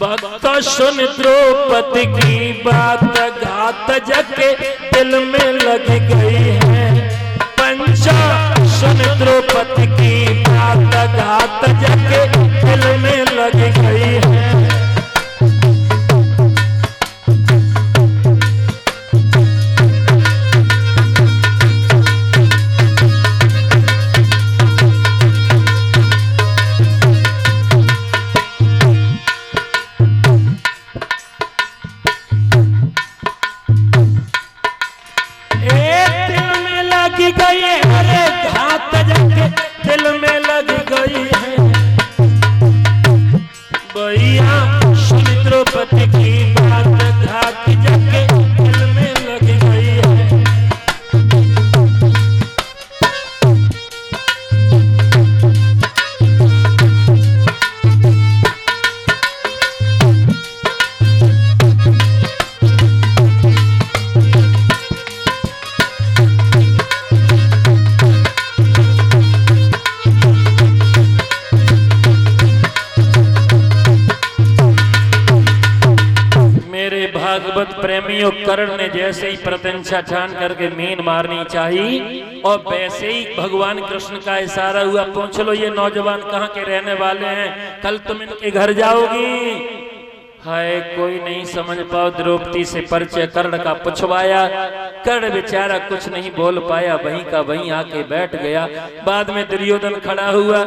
भक्त सुन द्रौपदी की बात घात जके दिल में लग गई है, पंचा सुन द्रौपदी की बात घात जके दिल में लग गई है। भागवत प्रेमियों, कर्ण ने जैसे ही प्रत्यंचा ठान करके मीन मारनी चाहिए और वैसे ही भगवान कृष्ण का इशारा हुआ, पूछ लो ये नौजवान कहाँ के रहने वाले हैं, कल तुम इनके घर जाओगी। हाय कोई नहीं समझ पाओ, द्रौपदी से परिचय कर्ण का पूछवाया। कर्ण बेचारा कुछ नहीं बोल पाया, वहीं का वहीं आके बैठ गया। बाद में दुर्योधन खड़ा हुआ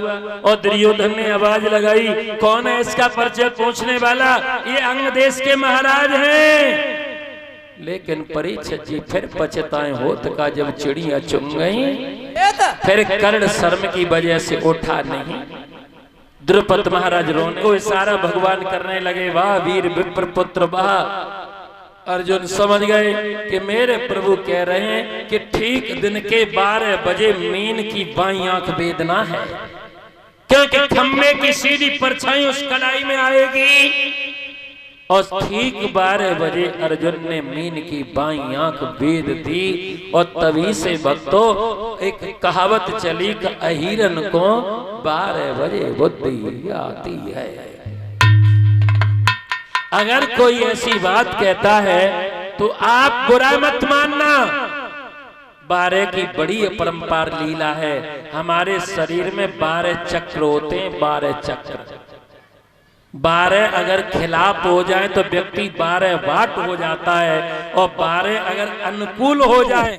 और दुर्योधन ने आवाज लगाई, कौन है इसका परिचय पूछने वाला? ये अंग देश के महाराज हैं। लेकिन परीक्षित जी फिर पछताए होत का, जब चिड़िया चुन गई फिर कर्ण शर्म की वजह से उठा नहीं। द्रुपद महाराज रोने को इशारा भगवान करने लगे, वाह वीर विप्र पुत्र वाह। अर्जुन समझ गए कि मेरे प्रभु कह रहे हैं कि ठीक दिन के 12 बजे मीन की बाईं आंख वेदना है, क्योंकि खम्भे की सीधी परछाई उस कलाई में आएगी। और ठीक 12 बजे अर्जुन ने मीन की बाईं आंख वेद दी। और तभी से भक्तों एक कहावत चली कि अहिरन को 12 बजे बुद्धि आती है। अगर कोई ऐसी बात कहता है तो आप बुरा मत मानना। 12 की बड़ी अपरंपार लीला है। हमारे शरीर में 12 चक्र होते हैं, 12 चक्र। 12 अगर खिलाफ हो जाए तो व्यक्ति 12 वाट हो जाता है, और 12 अगर अनुकूल हो जाए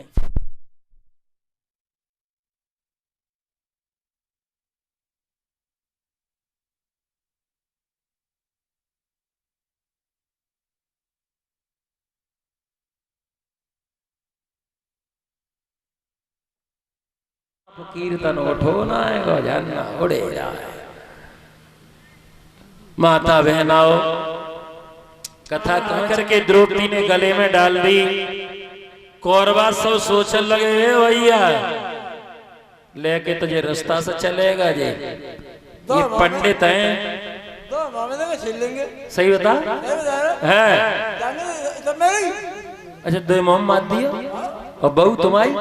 कीर्तन उठो ना है जानना उड़े जाए। माता बहनाओ, कथा कह करके द्रौपदी ने गले में डाल दी। कौरवा सब सोचने लगे, भैया लेके तुझे रास्ता से चलेगा जी, ये पंडित हैं। छीन लेंगे। सही बता है। अच्छा 2 मोहम्मद दियो और बहू तुम्हारी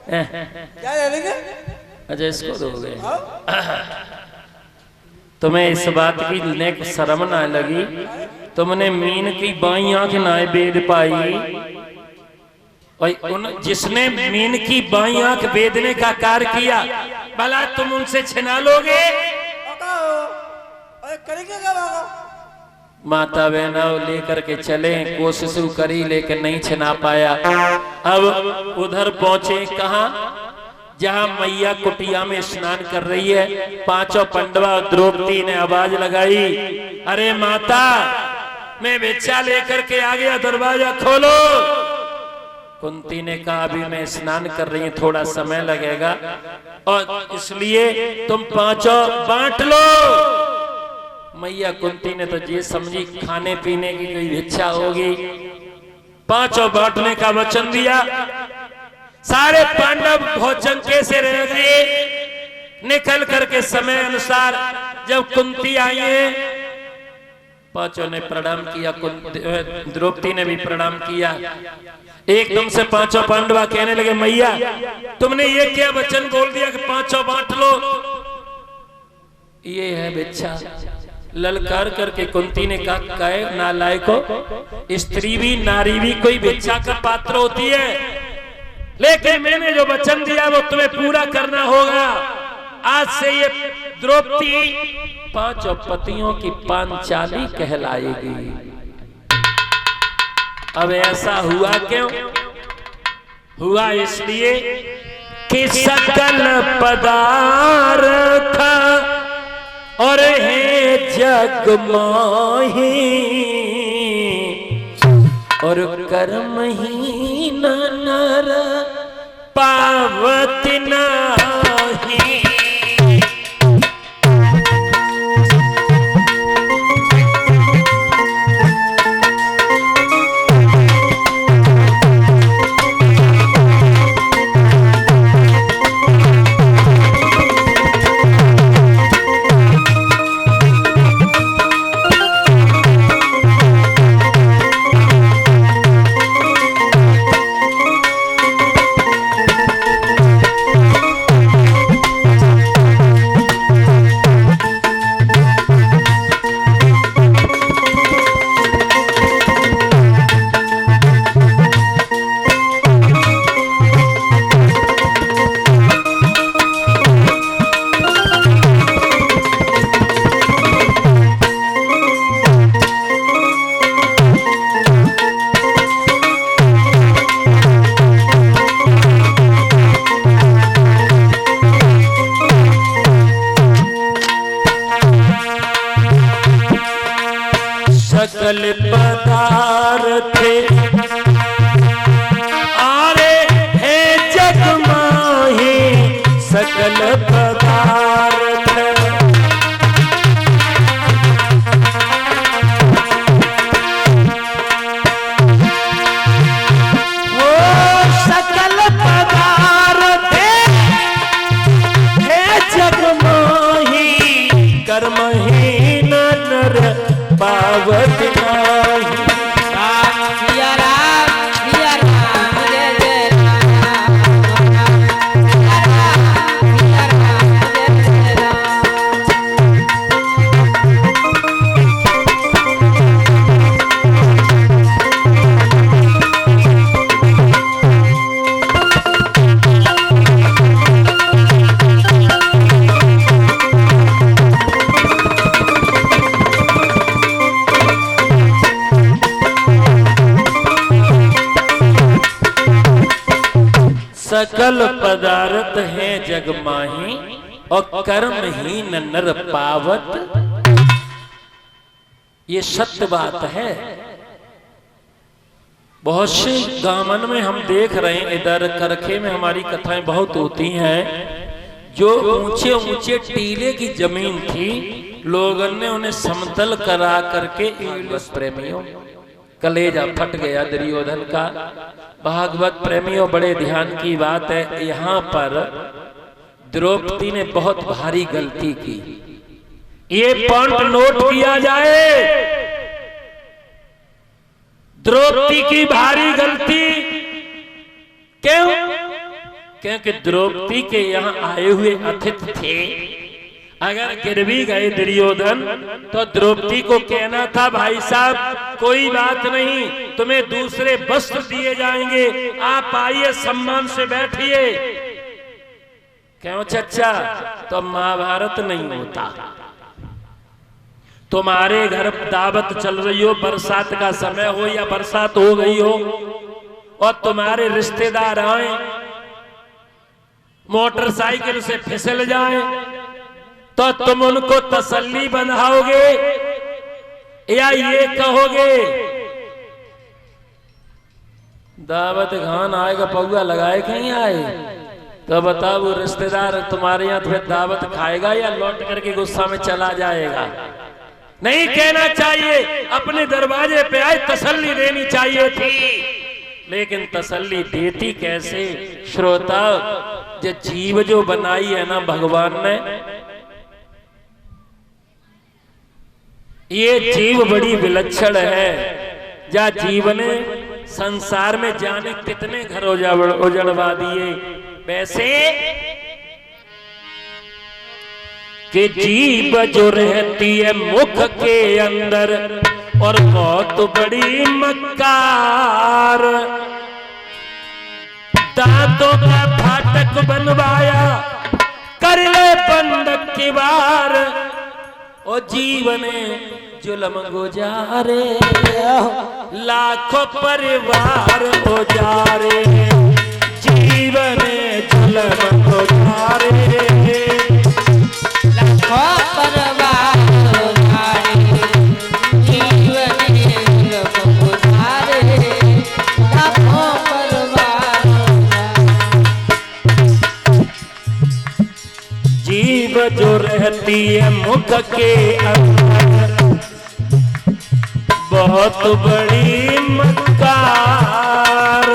क्या ले लेंगे? अच्छा इसको दोगे। तुम्हें इस बात की नेक शर्म ना लगी? तुमने मीन की बाईं आंख ना वेद पाई। और उन जिसने मीन की बाईं आंख वेदने का कार्य किया, भला तुम उनसे छिना लोगे? करेंगे क्या? माता बहना लेकर के चले, कोशिश करी लेकिन नहीं छिना पाया। अब उधर पहुंचे कहाँ? जहां मैया कुटिया में स्नान कर रही है। 5 पांडवा द्रौपदी ने आवाज लगाई, अरे माता मैं भिक्षा लेकर के आ गया, दरवाजा खोलो। कुंती ने कहा अभी मैं स्नान कर रही हूं, थोड़ा समय लगेगा, और इसलिए तुम 5 बांट लो। मैया कुंती ने तो ये समझी खाने पीने की कोई इच्छा होगी, 5 बांटने का वचन दिया। सारे पांडव भोजन कैसे रह गए। निकल करके समय अनुसार जब कुंती आई है, 5 ने प्रणाम किया, द्रौपदी ने भी प्रणाम किया। एकदम से 5 पांडवा कहने लगे, मैया तुमने ये क्या वचन बोल दिया कि 5 बांट लो? ये है भिक्षा। ललकार करके कुंती ने कहा, कहे नालायको, स्त्री भी नारी भी कोई भिक्षा का पात्र होती है, लेकिन मैंने जो वचन दिया वो तुम्हें पूरा करना होगा। आज से ये द्रौपदी 5 पतियों की पांचाली कहलाएगी। अब ऐसा हुआ क्यों? हुआ इसलिए कि सकल पदार्थ और है जग माही, और कर्म ही नर पावत नाही। सकल पदार्थ आरे है जग माही सकल पदार्थ हो सकल पदार्थ है जग माही कर्महीन नर पावत नाही। सिया राम जय जय राम सिया राम जय जय राम। सकल पदार्थ है जग माही और कर्महीन नर पावत। ये सत्य बात है। बहुत से गामन में हम देख रहे हैं, इधर करखे में हमारी कथाएं बहुत होती हैं, जो ऊंचे ऊंचे टीले की जमीन थी, लोगों ने उन्हें समतल करा करके बस प्रेमियों कलेजा फट गया दुर्योधन का। भागवत प्रेमियों बड़े ध्यान की बात है, यहाँ पर द्रौपदी ने बहुत भारी गलती की। ये पॉइंट नोट किया जाए। द्रौपदी की भारी गलती क्यों? क्योंकि द्रौपदी के यहाँ आए हुए अतिथि थे। अगर गिर भी गए दुर्योधन तो द्रौपदी को कहना था, भाई साहब कोई बात नहीं, तुम्हें दूसरे वस्त्र दिए जाएंगे, आप आइए सम्मान से बैठिए। क्यों चच्चा? तो महाभारत नहीं होता। तुम्हारे घर दावत चल रही हो, बरसात का समय हो या बरसात हो गई हो, और तुम्हारे रिश्तेदार आए, मोटरसाइकिल से फिसल जाएं, तो तुम उनको तसल्ली बंधाओगे या ये कहोगे दावत खान आएगा पौआ लगाए कहीं आए? तो बताओ वो रिश्तेदार तुम्हारे यहाँ फिर दावत खाएगा या लौट करके गुस्सा में चला जाएगा? नहीं कहना चाहिए, अपने दरवाजे पे आए तसल्ली देनी चाहिए थी। लेकिन तसल्ली देती कैसे? श्रोता, जो जीव जो बनाई है ना भगवान ने, ये जीव बड़ी विलक्षण है। जा जीव ने संसार में जाने कितने घर उजड़वा दिए। वैसे कि जीव जो रहती है मुख के अंदर और बहुत बड़ी मक्कार, दांतों का फाटक बनवाया कर ले बंद किवार, ओ जीवने जुल्म गुजारे लाखों परिवार गुजारे, जीवने जुल्म गुजारे लाखों परिवार गुजारे, जीवने जुल्म गुजारे, लाखों परिवार जीव जो रहती है मुख के अंदर बहुत बड़ी मक्कार।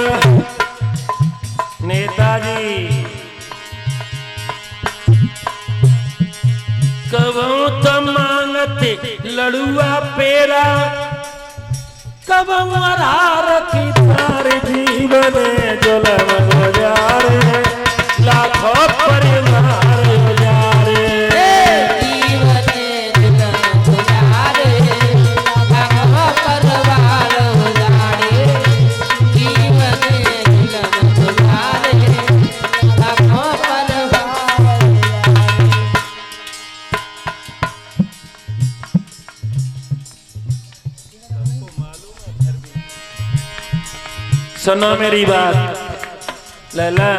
नेताजी कबों तो मांगते लड़ुआ पेरा, कबों अरार की तार, जीवन जुल्म गुजारे लाखों परिवार गुजारे, जीवने जुल्म गुजारे, लाखों परिवार गुजारे, जीवने जुल्म गुजारे, लाखों परिवार सुनो मेरी बात लैला,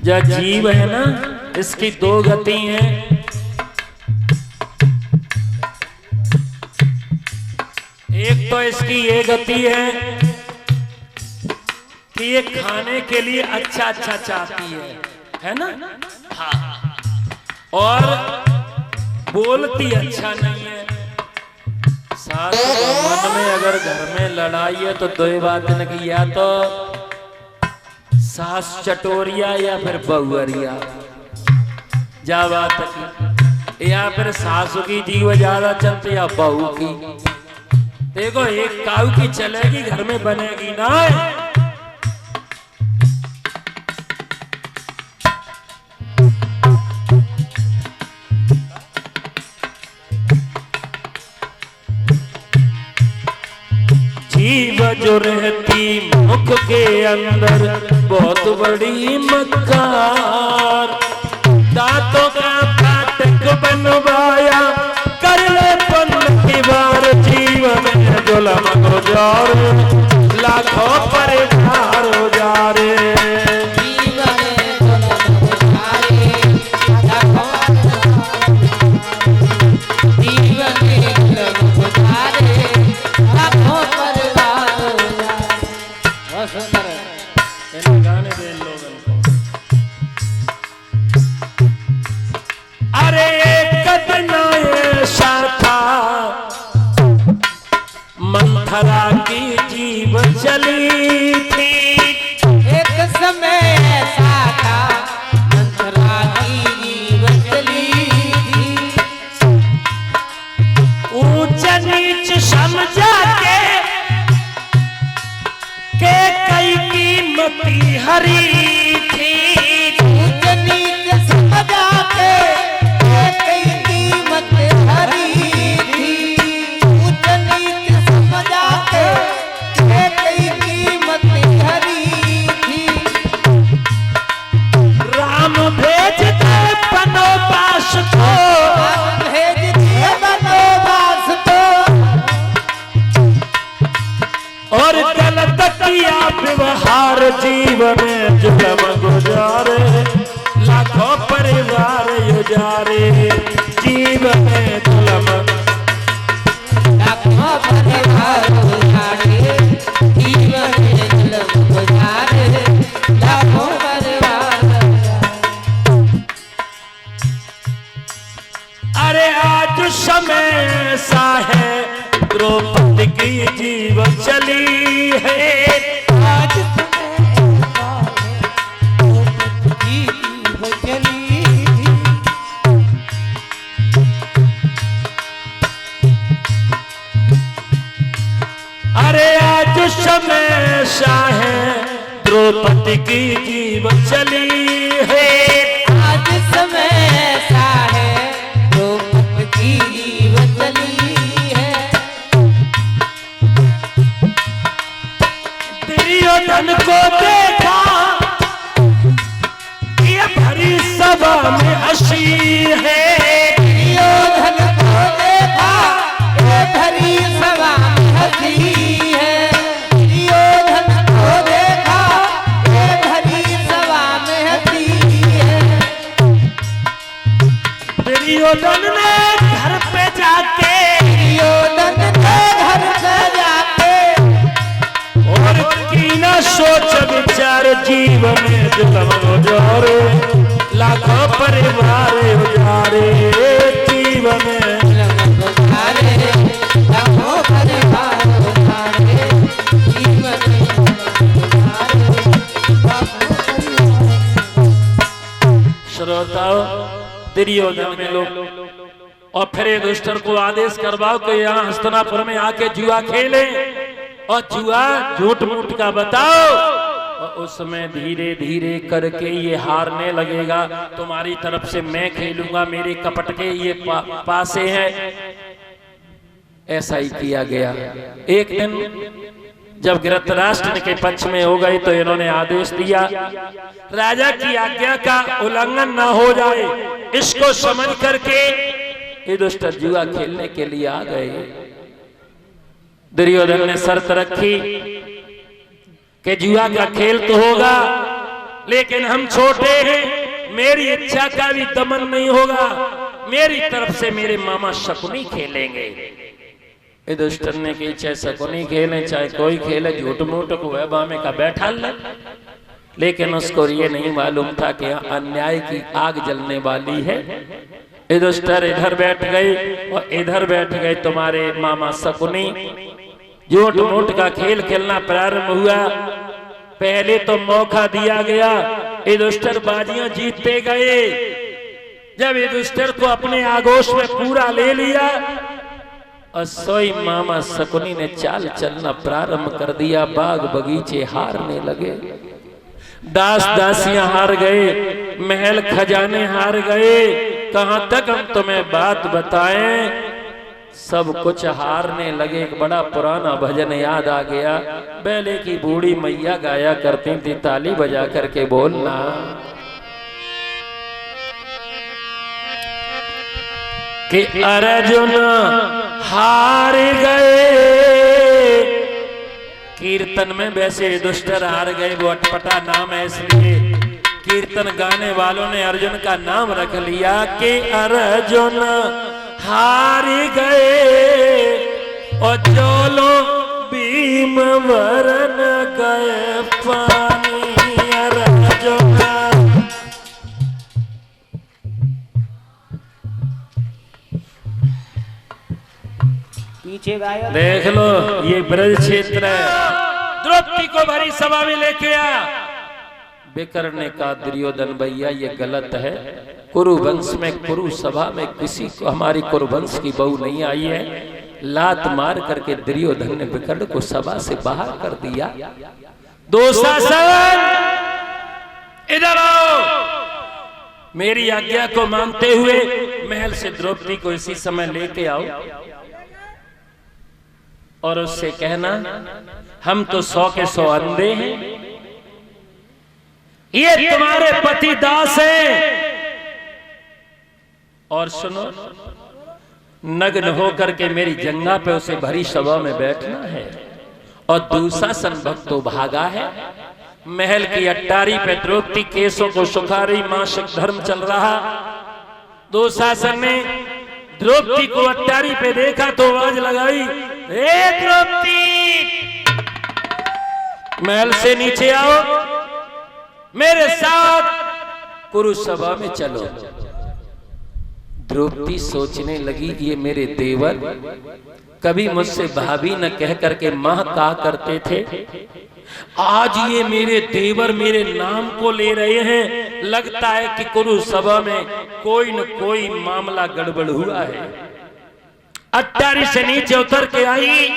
जो जीव है ना इसकी दो गति हैं। एक तो इसकी ये गति है कि ये खाने के लिए अच्छा अच्छा चाहती है ना? हाँ। और बोलती अच्छा नहीं है। सास के मन में अगर घर में लड़ाई है तो दो बात न कि या तो सास चटोरिया या फिर बहुअरिया, जा बात की, या फिर सासू की जीव ज्यादा चलती या बहू की। देखो एक काऊ की चलेगी घर में बनेगी ना। जीव जो रहती मुख के अंदर बहुत बड़ी मक्कार, दांतों का फाटक बनवाया कर ले की बार। जीवन में जुल्म गुजार लाखों परिवार उजारे। गाने दे लोगों को। अरे एक दिन ऐसा था मंथरा की जीव चली थी। एक समय ऐसा था मंथरा की जीव चली थी। ऊंच नीच समझा के कई कीमती हरी थी। ऊंच नीच समझा के कई कीमत हरी थी। ऊंच नीच समझा के कई कीमत हरी थी। राम भेजते बनवास को, राम भेजते बनवास को, और गलत किया व्यवहार। जीव में जुल्म गुजारे लाखों परिवार उजारे। जीव में जुल्म लाखों परिवार उजारे। जीव में जुल्म गुजारे लाखों परिवार उजारे। अरे आज समय ऐसा है द्रौपदी की जीव चली है। आज समय ऐसा है द्रौपदी की जीव चली थी। अरे आज समय ऐसा है द्रौपदी की जीव चली है। आज समय ऐसा है द्रौपदी की जीव चली है। दुर्योधन को देखा ये भरी सभा में हंसी है। दुर्योधन को देखा ये भरी सभा में हंसी है। दुर्योधन को देखा ये भरी सभा में हंसी है। दुर्योधन ने घर पे जाके, दुर्योधन ने घर पे जाके और की न सोच विचार। जीव में जुल्म गुजारे लाखों परिवार उजारे। जीव में जुल्म गुजारे लाखों परिवार उजारे। जीव में जुल्म गुजारे लाखों परिवार। श्रोताओं, दुर्योधन में लोग और फिर युधिष्ठिर को आदेश करवाओ कि यहाँ हस्तिनापुर में आके जुआ खेले और जुआ झूठ मूठ का बताओ। और उस समय धीरे धीरे करके ये हारने लगेगा। तुम्हारी तरफ से मैं खेलूंगा, मेरे कपट के ये पासे हैं। ऐसा ही किया गया। एक दिन जब धृतराष्ट्र के पक्ष में हो गई तो इन्होंने आदेश दिया राजा की आज्ञा का उल्लंघन न हो जाए, इसको समझ करके युधिष्ठिर जुआ खेलने के लिए आ गए। दुर्योधन ने शर्त रखी कि जुआ का खेल तो होगा लेकिन हम छोटे हैं, मेरी इच्छा का भी दमन नहीं होगा। मेरी तरफ से मेरे मामा शकुनी खेलेंगे। युधिष्ठिर ने की चाहे शकुनी खेले चाहे कोई खेले, झूठ मूठ को वैभव में का बैठा ले, लेकिन उसको ये नहीं मालूम था कि यहाँ अन्याय की आग जलने वाली है। युधिष्ठिर इधर बैठ गए और इधर बैठ गए तुम्हारे मामा शकुनी। झूठ मूठ का खेल खेलना प्रारंभ हुआ। पहले तो मौका दिया गया, युधिष्ठिर बाजियां जीतते गए। जब युधिष्ठिर को अपने आगोश में पूरा ले लिया और सोई मामा शकुनी ने चाल चलना प्रारंभ कर दिया। बाग बगीचे हारने लगे, दास दासियां हार गए, महल खजाने हार गए। कहां तक हम तुम्हें बात बताएं, सब कुछ हारने लगे। एक बड़ा पुराना भजन याद आ गया, बैले की बूढ़ी मैया गाया करती थी, ताली बजा करके बोलना। कि अर्जुन हार गए। कीर्तन में वैसे युधिष्ठिर हार गए, वो अटपटा नाम है इसलिए कीर्तन गाने वालों ने अर्जुन का नाम रख लिया कि अर्जुन हार गए और चोलो भीम वरन गए पानी। अर्जुन पीछे गाया, देख लो ये ब्रज क्षेत्र है। द्रौपदी को भरी सभा में लेके आ। विकर्ण ने कहा दुर्योधन भैया ये गलत है, कुरुवंश में कुरु सभा में किसी को हमारी कुरुवंश की बहू नहीं आई है। लात मार करके दुर्योधन ने विकर्ण को सभा से बाहर कर दिया। दुशासन इधर आओ, मेरी आज्ञा को मानते हुए महल से द्रौपदी को इसी समय लेके आओ और उससे कहना हम तो 100 के 100 अंधे हैं, ये तुम्हारे पति दास हैं। और सुनो, नग्न होकर के मेरी जंगा पे उसे भरी सभा में बैठना है। और दुशासन भक्त तो भागा है। महल की अट्टारी पे द्रौपदी केसों को सुखा रही, मासिक धर्म चल रहा। दुशासन ने द्रौपदी को अट्टारी पे देखा तो आवाज लगाई, ए द्रौपदी महल से नीचे आओ, मेरे साथ कुरुसभा में चलो। द्रौपदी सोचने लगी ये मेरे देवर कभी मुझसे भाभी न कह करके मां कहा करते थे, आज ये मेरे देवर मेरे नाम को ले रहे हैं। लगता है कि कुरुसभा में कोई न कोई मामला गड़बड़ हुआ है। अट्टारी से नीचे उतर के आई।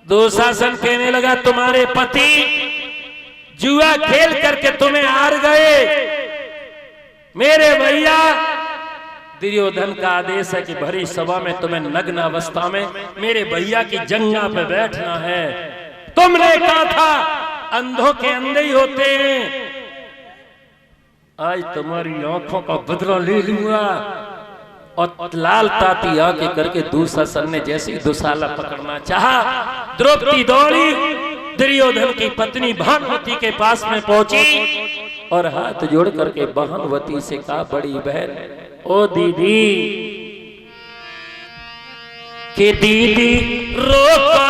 दुशासन कहने लगा तुम्हारे पति जुआ खेल करके तुम्हें हार गए। मेरे भैया दुर्योधन का आदेश है कि भरी सभा में तुम्हें नग्न अवस्था में मेरे भैया की जंगा पे बैठना है। तुमने कहा था अंधों के अंधे ही होते हैं, आज तुम्हारी आंखों का बदला ले लूंगा। और लाल ताती आके करके दुशासन ने जैसे ही दुशाला पकड़ना चाहा, द्रौपदी दौड़ी दुर्योधन की पत्नी भानुमति के पास में पहुंची और हाथ जोड़ करके भानुमति से कहा, बड़ी बहन ओ दीदी, कि दीदी रोका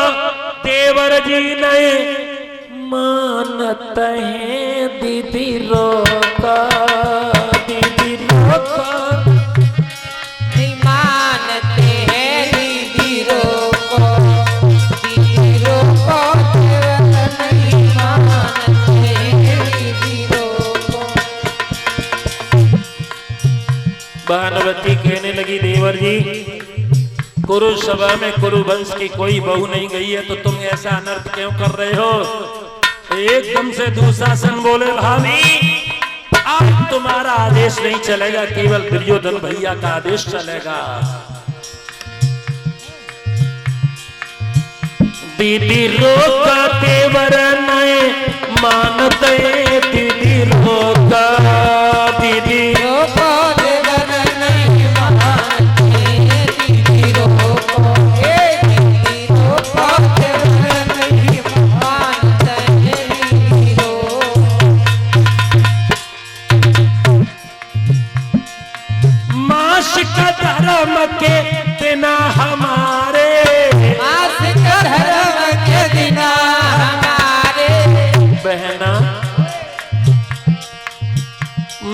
देवर जी नहीं मानते हैं, दीदी रोका, दीदी रोका नहीं मानते हैं, दीदी रोको, दीदी रोको, देवर नहीं मानते हैं, दीदी रोको। भानुमति कहने लगी, देवर जी कुरु सभा में कुरु वंश की कोई बहू नहीं गई है तो तुम ऐसा अनर्थ क्यों कर रहे हो। एकदम से दुशासन बोले, भाभी आज तुम्हारा आदेश नहीं चलेगा, केवल दुर्योधन भैया का आदेश चलेगा। दीदी रोका देवर नहीं मानते, दीदी रोका, दीदी रोको देवर नहीं मानते, दीदी रोको, दीदी रोको, देवर नहीं मानते, दीदी रोको। मास का धर्म के बिना हमारे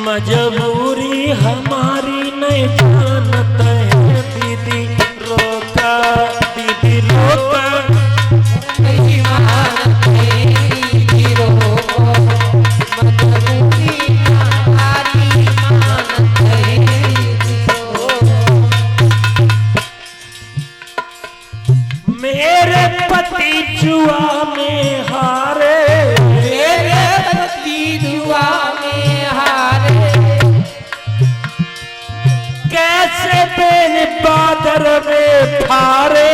मजबूरी हमारी नहीं जानते हैं दीदी रोका दीदी रोका नहीं मानते दीदी रोको मजबूरी हमारी मानते दीदी रोको। मेरे पति जुआ में हारे मेरे पति जुआ में हारे कैसे बेन बादर में फारे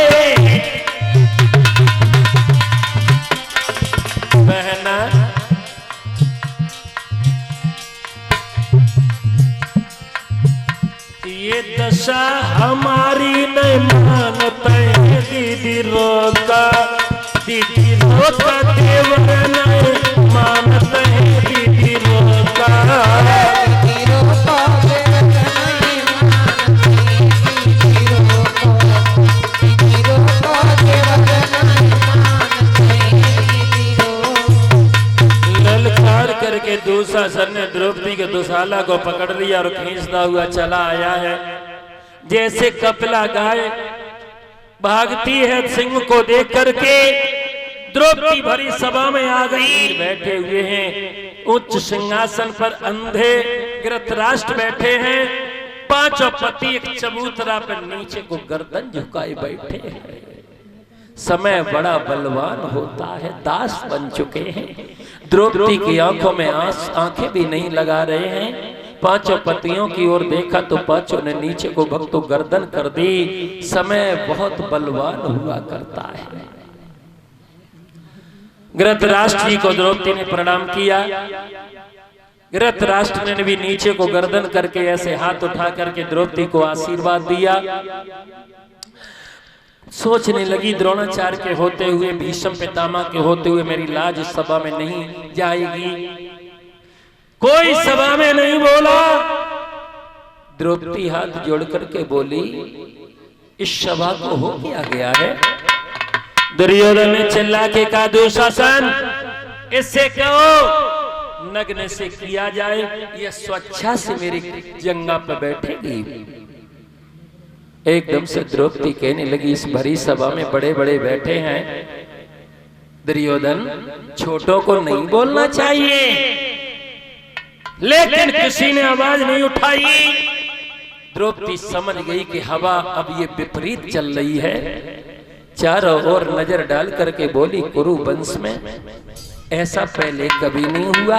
बहना ये दशा हमारी नहीं मानते दीदी रोका दीदी रोका देवर नहीं मानते दीदी रोका दीदी रोको नहीं मानते दीदी रोको दीदी रोको देवर नहीं मानते दीदी रोको। ललकार करके दुशासन ने द्रौपदी के दुशाला को पकड़ लिया और खींचता हुआ चला आया है। जैसे कपिला गाय भागती है सिंह को देख करके द्रौपदी भरी सभा में आ गई। बैठे हुए हैं उच्च सिंहासन पर अंधे धृतराष्ट्र बैठे हैं। पांचों पति एक चबूतरा पर नीचे को गर्दन झुकाए बैठे हैं। समय बड़ा बलवान होता है, दास बन चुके हैं। द्रौपदी की आंखों में आंखें भी नहीं लगा रहे हैं। पांचों पतियों की ओर देखा तो पांचों ने नीचे को भक्तो गर्दन कर दी। समय बहुत बलवान हुआ करता है। धृतराष्ट्र जी को द्रौपदी ने प्रणाम किया। धृतराष्ट्र ने भी नीचे को गर्दन करके ऐसे हाथ उठा करके द्रौपदी को आशीर्वाद दिया। सोचने लगी द्रोणाचार्य के होते हुए भीष्म पितामह के होते हुए मेरी लाज इस सभा में नहीं जाएगी। कोई सभा में नहीं बोला। द्रौपदी हाथ जोड़ करके बोली इस सभा को हो क्या गया है। दुर्योधन ने चिल्ला के कहा दुशासन इससे कहो नग्न से किया जाए, यह स्वेच्छा से मेरी जंगा पर बैठेगी। एकदम से द्रौपदी कहने लगी इस भरी सभा में बड़े बड़े बैठे हैं, दुर्योधन छोटों को नहीं बोलना चाहिए। लेकिन किसी ने आवाज नहीं उठाई। द्रौपदी समझ गई कि हवा अब ये विपरीत चल रही है। चारों ओर नजर डाल करके बोली कुरु वंश में ऐसा पहले कभी नहीं हुआ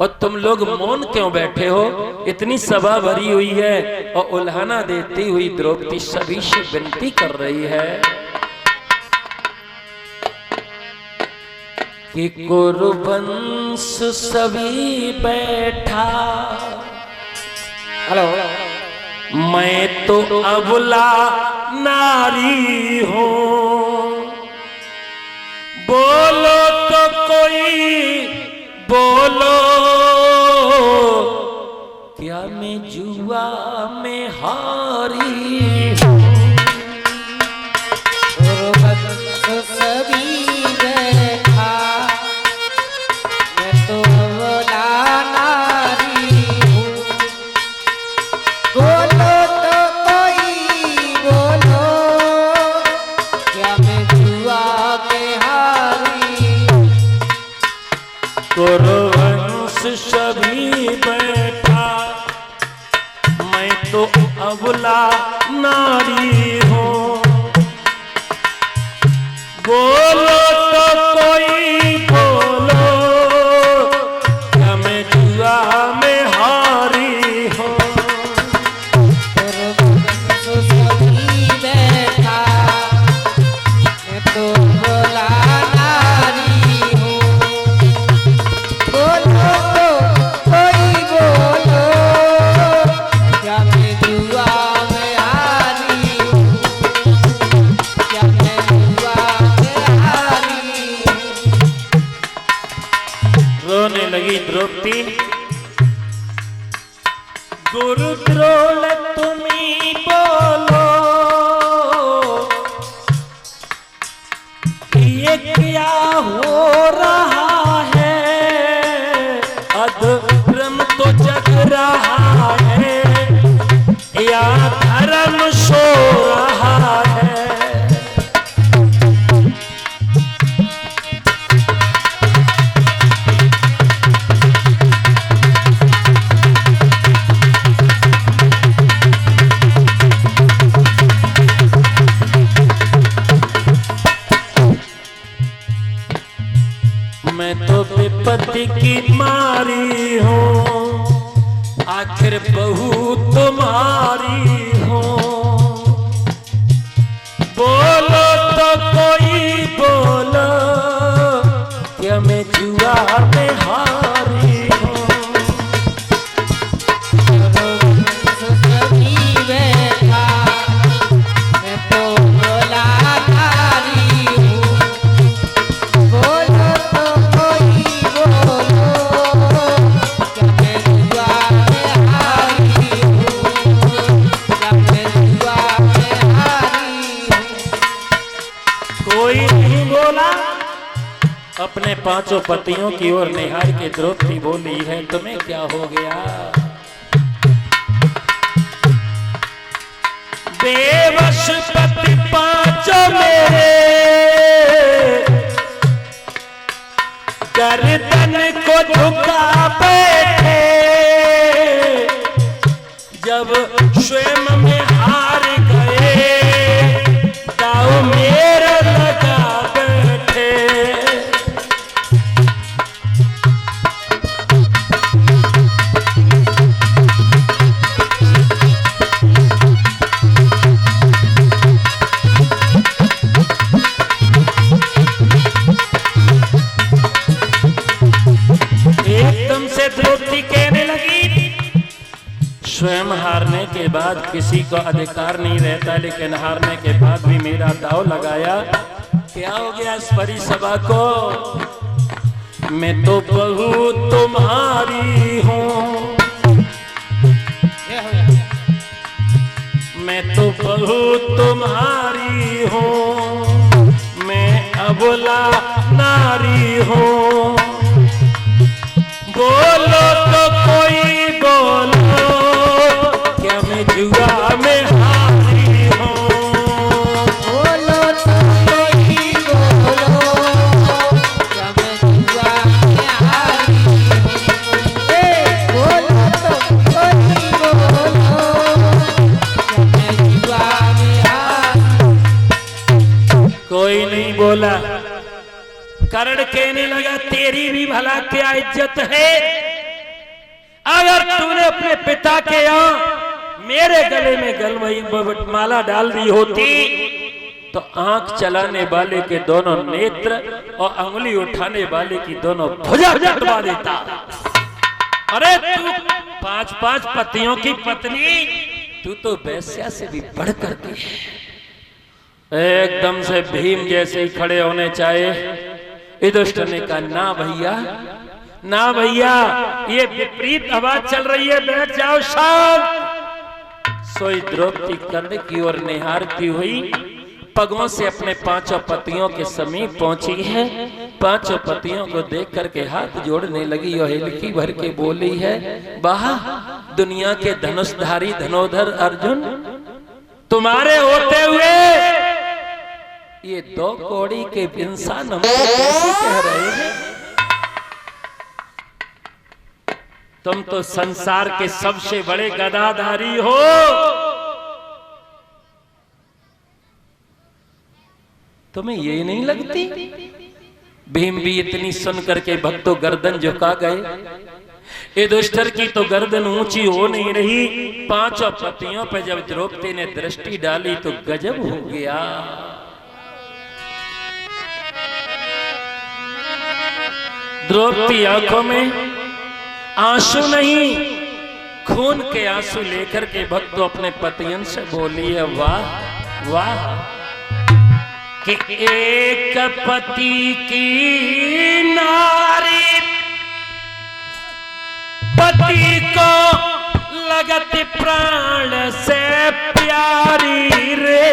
और तुम लोग मौन क्यों बैठे हो। इतनी सभा भरी हुई है और उल्हाना देती हुई द्रौपदी सभी से विनती कर रही है कि कुरु वंश सभी बैठा, हेलो मैं तो अबला नारी हूं। बोलो तो कोई बोलो क्या मैं जुआ में हारी हूं। सभी बैठा मैं तो अबला नारी हूँ। बोलो तो कोई बोलो क्या मैं जुआ में हारी हूँ। कुरु वंश सभी बैठा मैं तो अबला नारी हूँ। बोलो तो कोई बोलो क्या मैं जुआ में हारी हूँ। सभी बैठा मैं तो अबला नारी हूँ। बोलो तो कोई बोलो क्या मैं जुआ में हारी हूँ। क्या मैं जुआ में हारी हूँ। रोने लगी द्रौपदी। गुरु द्रोण तुम्ही बोलो ये क्या हो रहा है। अधर्म तो जग पति की मारी हूँ, आखिर बहू तुम्हारी हूँ। बोलो तो कोई बोलो, क्या मैं जुआ में हारी हूँ। अपने पांचों पतियों की ओर निहार के द्रौपदी बोली है, तुम्हें क्या हो गया? बेवश पति पांचों मेरे, गर्दन को झुका बैठे, जब स्वयं में हार गए, दाव मेरा लगा बैठे। द्रौपदी कहने लगी, स्वयं हारने के बाद किसी को अधिकार नहीं रहता, लेकिन हारने के बाद भी मेरा दाव लगाया। क्या हो गया इस परी सभा को? मैं तो बहू तुम्हारी हूँ, मैं तो बहू तुम्हारी हूँ, मैं अबला नारी हूँ। बोलो तो कोई बोलो, क्या मैं जुआ में हारी हूँ। बोलो तो कोई बोलो, क्या मैं जुआ में हारी हूँ। बोलो तो कोई बोलो, क्या मैं जुआ में हारी हूँ। कोई नहीं बोला। कर्ण कहने लगा, तेरी भी भला क्या इज्जत है? अगर तूने अपने पिता के यहाँ मेरे गले में गलवई माला डाल दी होती, तो आंख चलाने वाले के दोनों नेत्र और अंगुली उठाने वाले की दोनों भुजा कटवा देता। अरे तू 5-5 पतियों की पत्नी, तू तो वेश्या से भी बढ़ करती है। एकदम से भीम जैसे ही खड़े होने चाहिए, युधिष्ठिर ने कहा, ना भैया, ना भैया, ये विपरीत आवाज चल रही है, बैठ जाओ शांत। सोई द्रौपदी कर्ण की ओर निहारती हुई पगों से अपने 5 पतियों के समीप पहुंची है। 5 पतियों को देख करके हाथ जोड़ने लगी और हिलकी भर के बोली है, वाह दुनिया के धनुषधारी धनोधर अर्जुन, तुम्हारे होते हुए ये 2 कौड़ी के इंसान हमको कैसे कह रहे हैं? तुम तो संसार के सबसे बड़े गदाधारी हो। तुम्हें ये नहीं लगती? भीम भी इतनी सुन करके भक्तों गर्दन झुका गए। युधिष्ठिर की तो गर्दन ऊंची हो नहीं रही। 5 पतियों पर जब द्रौपदी ने दृष्टि डाली तो गजब हो गया। द्रौपदी आंखों में आंसू नहीं, खून के आंसू लेकर के भक्तों अपने पतियन से बोली है, वाह वाह कि एक पति की नारी पति को लगत प्राण से प्यारी रे।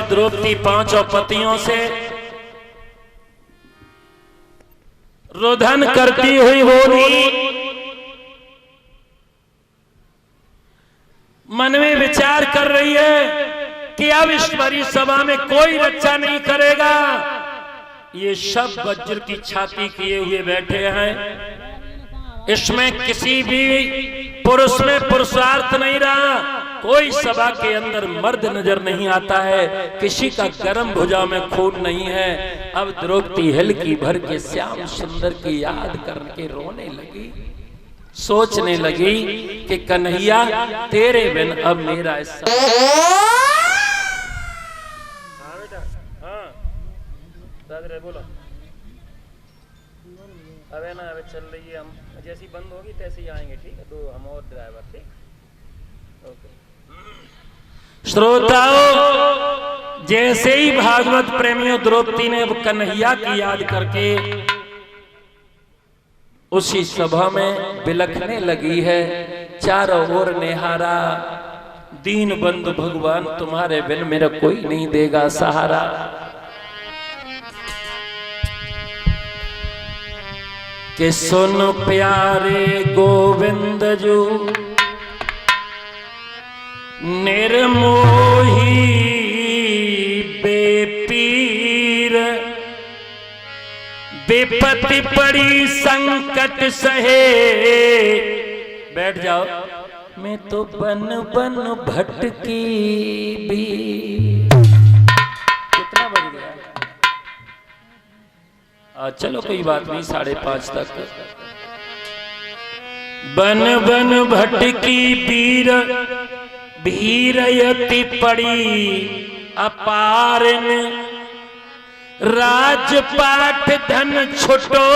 द्रौपदी पांचों पतियों से रुदन करती हुई बोली, मन में विचार कर रही है कि अब इस बड़ी सभा में कोई रक्षा नहीं करेगा। ये सब वज्र की छाती किए हुए बैठे हैं, इसमें किसी भी पुरुष में पुरुषार्थ नहीं रहा, कोई सभा के अंदर मर्द नजर नहीं आता है, किसी का गर्म भुजा में खून नहीं है। अब द्रौपदी हिलकी भर के श्याम सुंदर की याद करके रोने लगी, सोचने लगी कि कन्हैया तेरे बिन अब मेरा बोलो अबे ना अबे चल रही है, हम जैसी बंद होगी तैसे ही आएंगे, ठीक है? तो हम और ड्राइवर, ठीक? ओके। श्रोताओं, जैसे ही भागवत प्रेमियों द्रौपदी ने कन्हैया की याद करके उसी सभा में बिलखने लगी है, चारों ओर निहारा, दीन बंधु भगवान तुम्हारे बिन मेरा कोई नहीं देगा सहारा। कि सुन प्यारे गोविंद जो निर्मोही बेपीर, विपत्ति पड़ी संकट सहे। बैठ जाओ। मैं तो बन बन भटकी भी। कितना बज गया? चलो कोई बात नहीं, 5:30 तक। बन बन भटकी बीर, भीरयति पड़ी अपारन, राजपाट धन छुटो,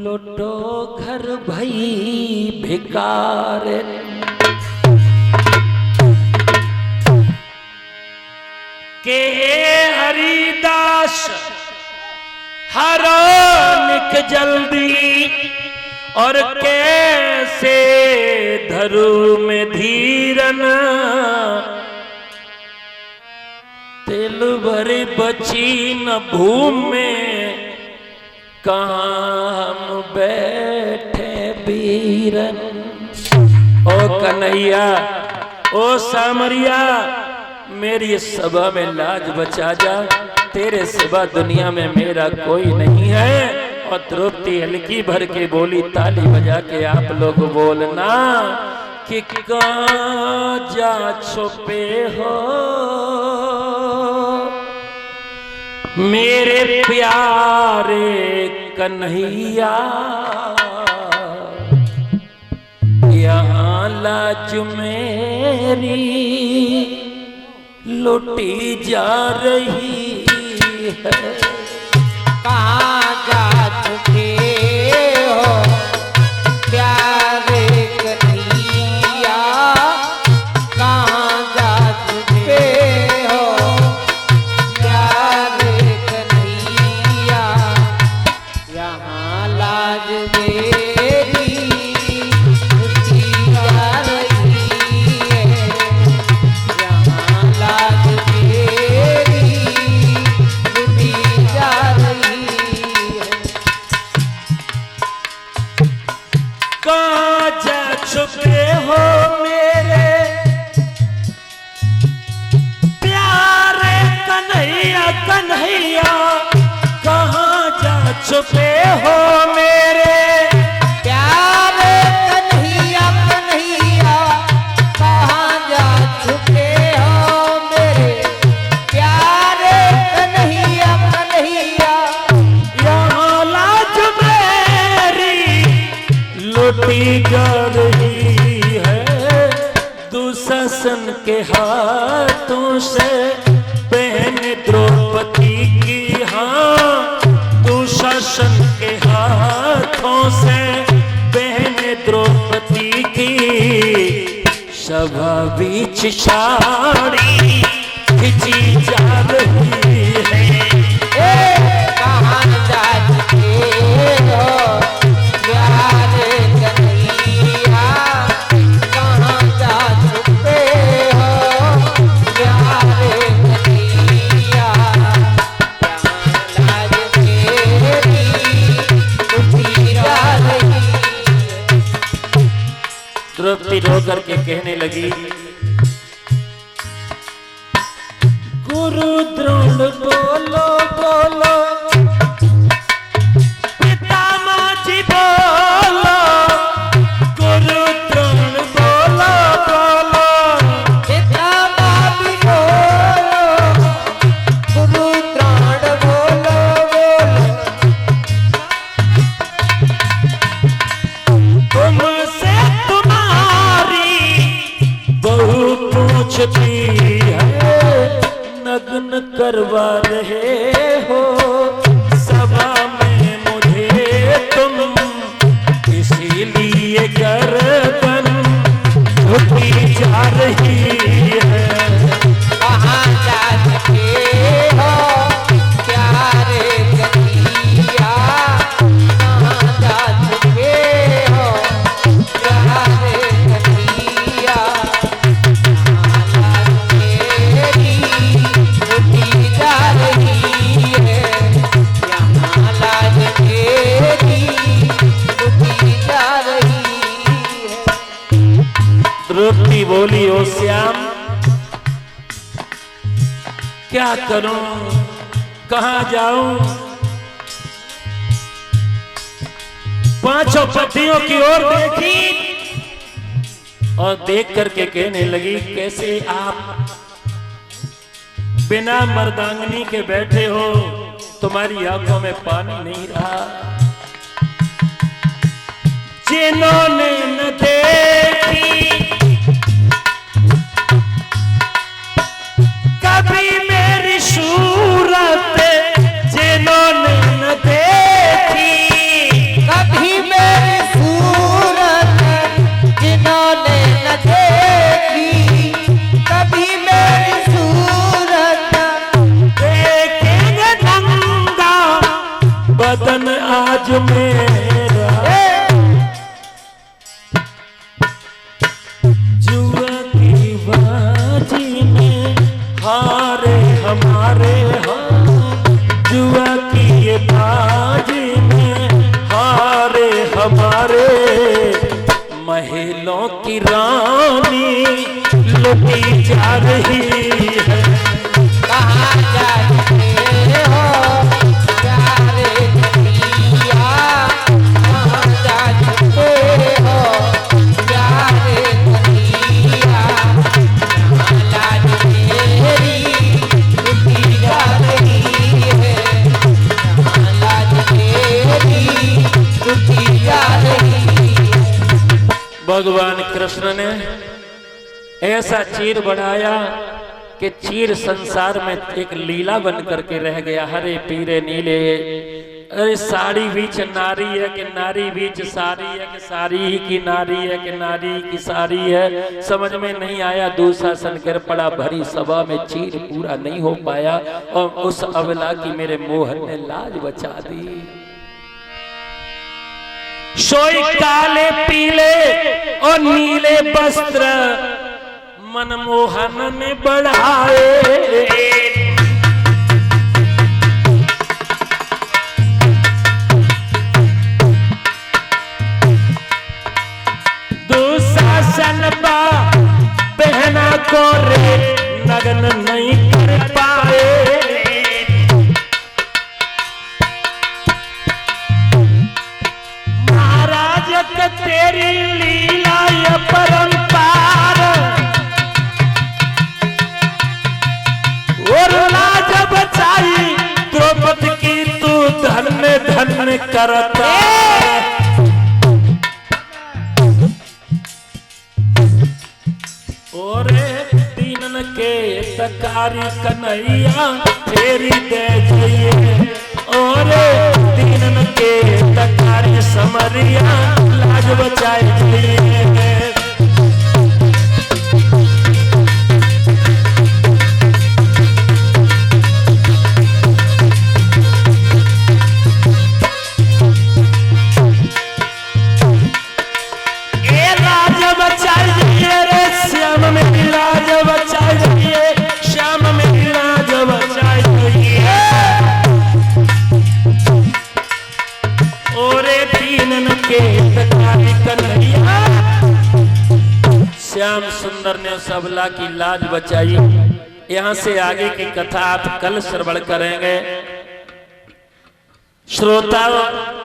लुटो घर भई भिकारन। के हरिदास हरो निक जल्दी, और कैसे धरू में धीरन, तिल भरे बची न भूमि में, कहाँ हम बैठे बीरन। ओ कन्हैया, ओ सामरिया, मेरी सभा में लाज बचा जा, तेरे सिवा दुनिया में मेरा कोई नहीं है। और द्रौपदी हल्की भर के बोली, ताली बजा के आप लोग बोलना कि कहाँ जा छुपे हो मेरे प्यारे कन्हैया, यहाँ लाज मेरी लुटी जा रही है। कहाँ जा चुके हो प्यारे कन्हैया, कहाँ जा चुके हो प्यारे कन्हैया, यहाँ लाज मेरी लुटी जा रही है, यहाँ लाज मेरी लुटी जा रही है। कहाँ जा छुपे हो मेरे प्यारे कन्हैया, कन्हैया, कहाँ जा छुपे हो मेरे प्यारे कन्हैया, कन्हैया, कहाँ जा छुपे हो मेरे प्यारे कन्हैया, कन्हैया, यहाँ लाज मेरी लुटी जा रही है। दुशासन के हाथों से बहन द्रौपदी की, हाँ, दुशासन के हाथों से बहन द्रौपदी की, सभा बीच साड़ी खिंची जा रही है। कहाँ जा चुके हो प्यारे कन्हैया, कहाँ जा चुके हो प्यारे होकर के कहने लगी, गुरु द्रोण बोलो बोलो, पितामह जी बोलो, गुरु द्रोण बोलो बोलो, पितामह जी बोलो, गुरु द्रोण बोलो बोलो, तुमसे तुम्हारी बहू पूछती है, नग्न करवा रहे हो सभा में मुझे तुम, इसीलिए गर्दन झुकी जा रही है। कहाँ जा चुके हो प्यारे कन्हैया, कहाँ जा चुके हो प्यारे कन्हैया, मेरी झुकी जा रही है, यहाँ लाज मेरी झुकी जा रही है। द्रौपदी बोली, ओ श्याम क्या करूं, कहां जाऊं? पांचों पतियों की ओर देखी और देख करके कहने लगी, कैसे आप बिना मर्दांगनी के बैठे हो, तुम्हारी आंखों में पानी नहीं रहा। जिन्होंने न देखी कभी मेरी सूरत, जिन्होंने न देखी कभी मेरी सूरत, जिन्होंने न देखी कभी मेरी सूरत, देखेंगे नंगा बदन आज मेरा, जुआ की बाजी में हारे हमारे, हम जुआ की ये बाजी में हारे हमारे, महलों की रानी लुटी जा रही है। कहाँ जा चुके हो प्यारे कन्हैया, कहाँ जा चुके हो प्यारे कन्हैया, यहाँ लाज मेरी झुकी जा रही है, यहाँ लाज मेरी झुकी जा रही है। भगवान कृष्ण ने ऐसा चीर बढ़ाया कि चीर संसार में एक लीला बन करके रह गया। हरे पीरे नीले, अरे साड़ी बीच नारी है कि नारी बीच साड़ी है कि साड़ी ही की नारी है कि नारी की साड़ी है, समझ में नहीं आया। दुशासन गिर पड़ा, भरी सभा में चीर पूरा नहीं हो पाया और उस अबला की मेरे मोहन ने लाज बचा दी। सोई काले पीले और नीले वस्त्र मनमोहन ने बढ़ाए, दुशासन बा पहना को रे नग्न नहीं कर पाए। महाराज तेरी लीला ये परंपार, और लाज बचाई द्रौपदी की तू धन्य धन्य करता। और दीनन के तकारी कन्हैया फेरी दे जाइए, और दीनन के तकारी समरिया लाज बचाए जाइए। श्याम सुंदर ने उस अबला की लाज बचाई। यहाँ से आगे की कथा आप कल श्रवण करेंगे। श्रोताओं,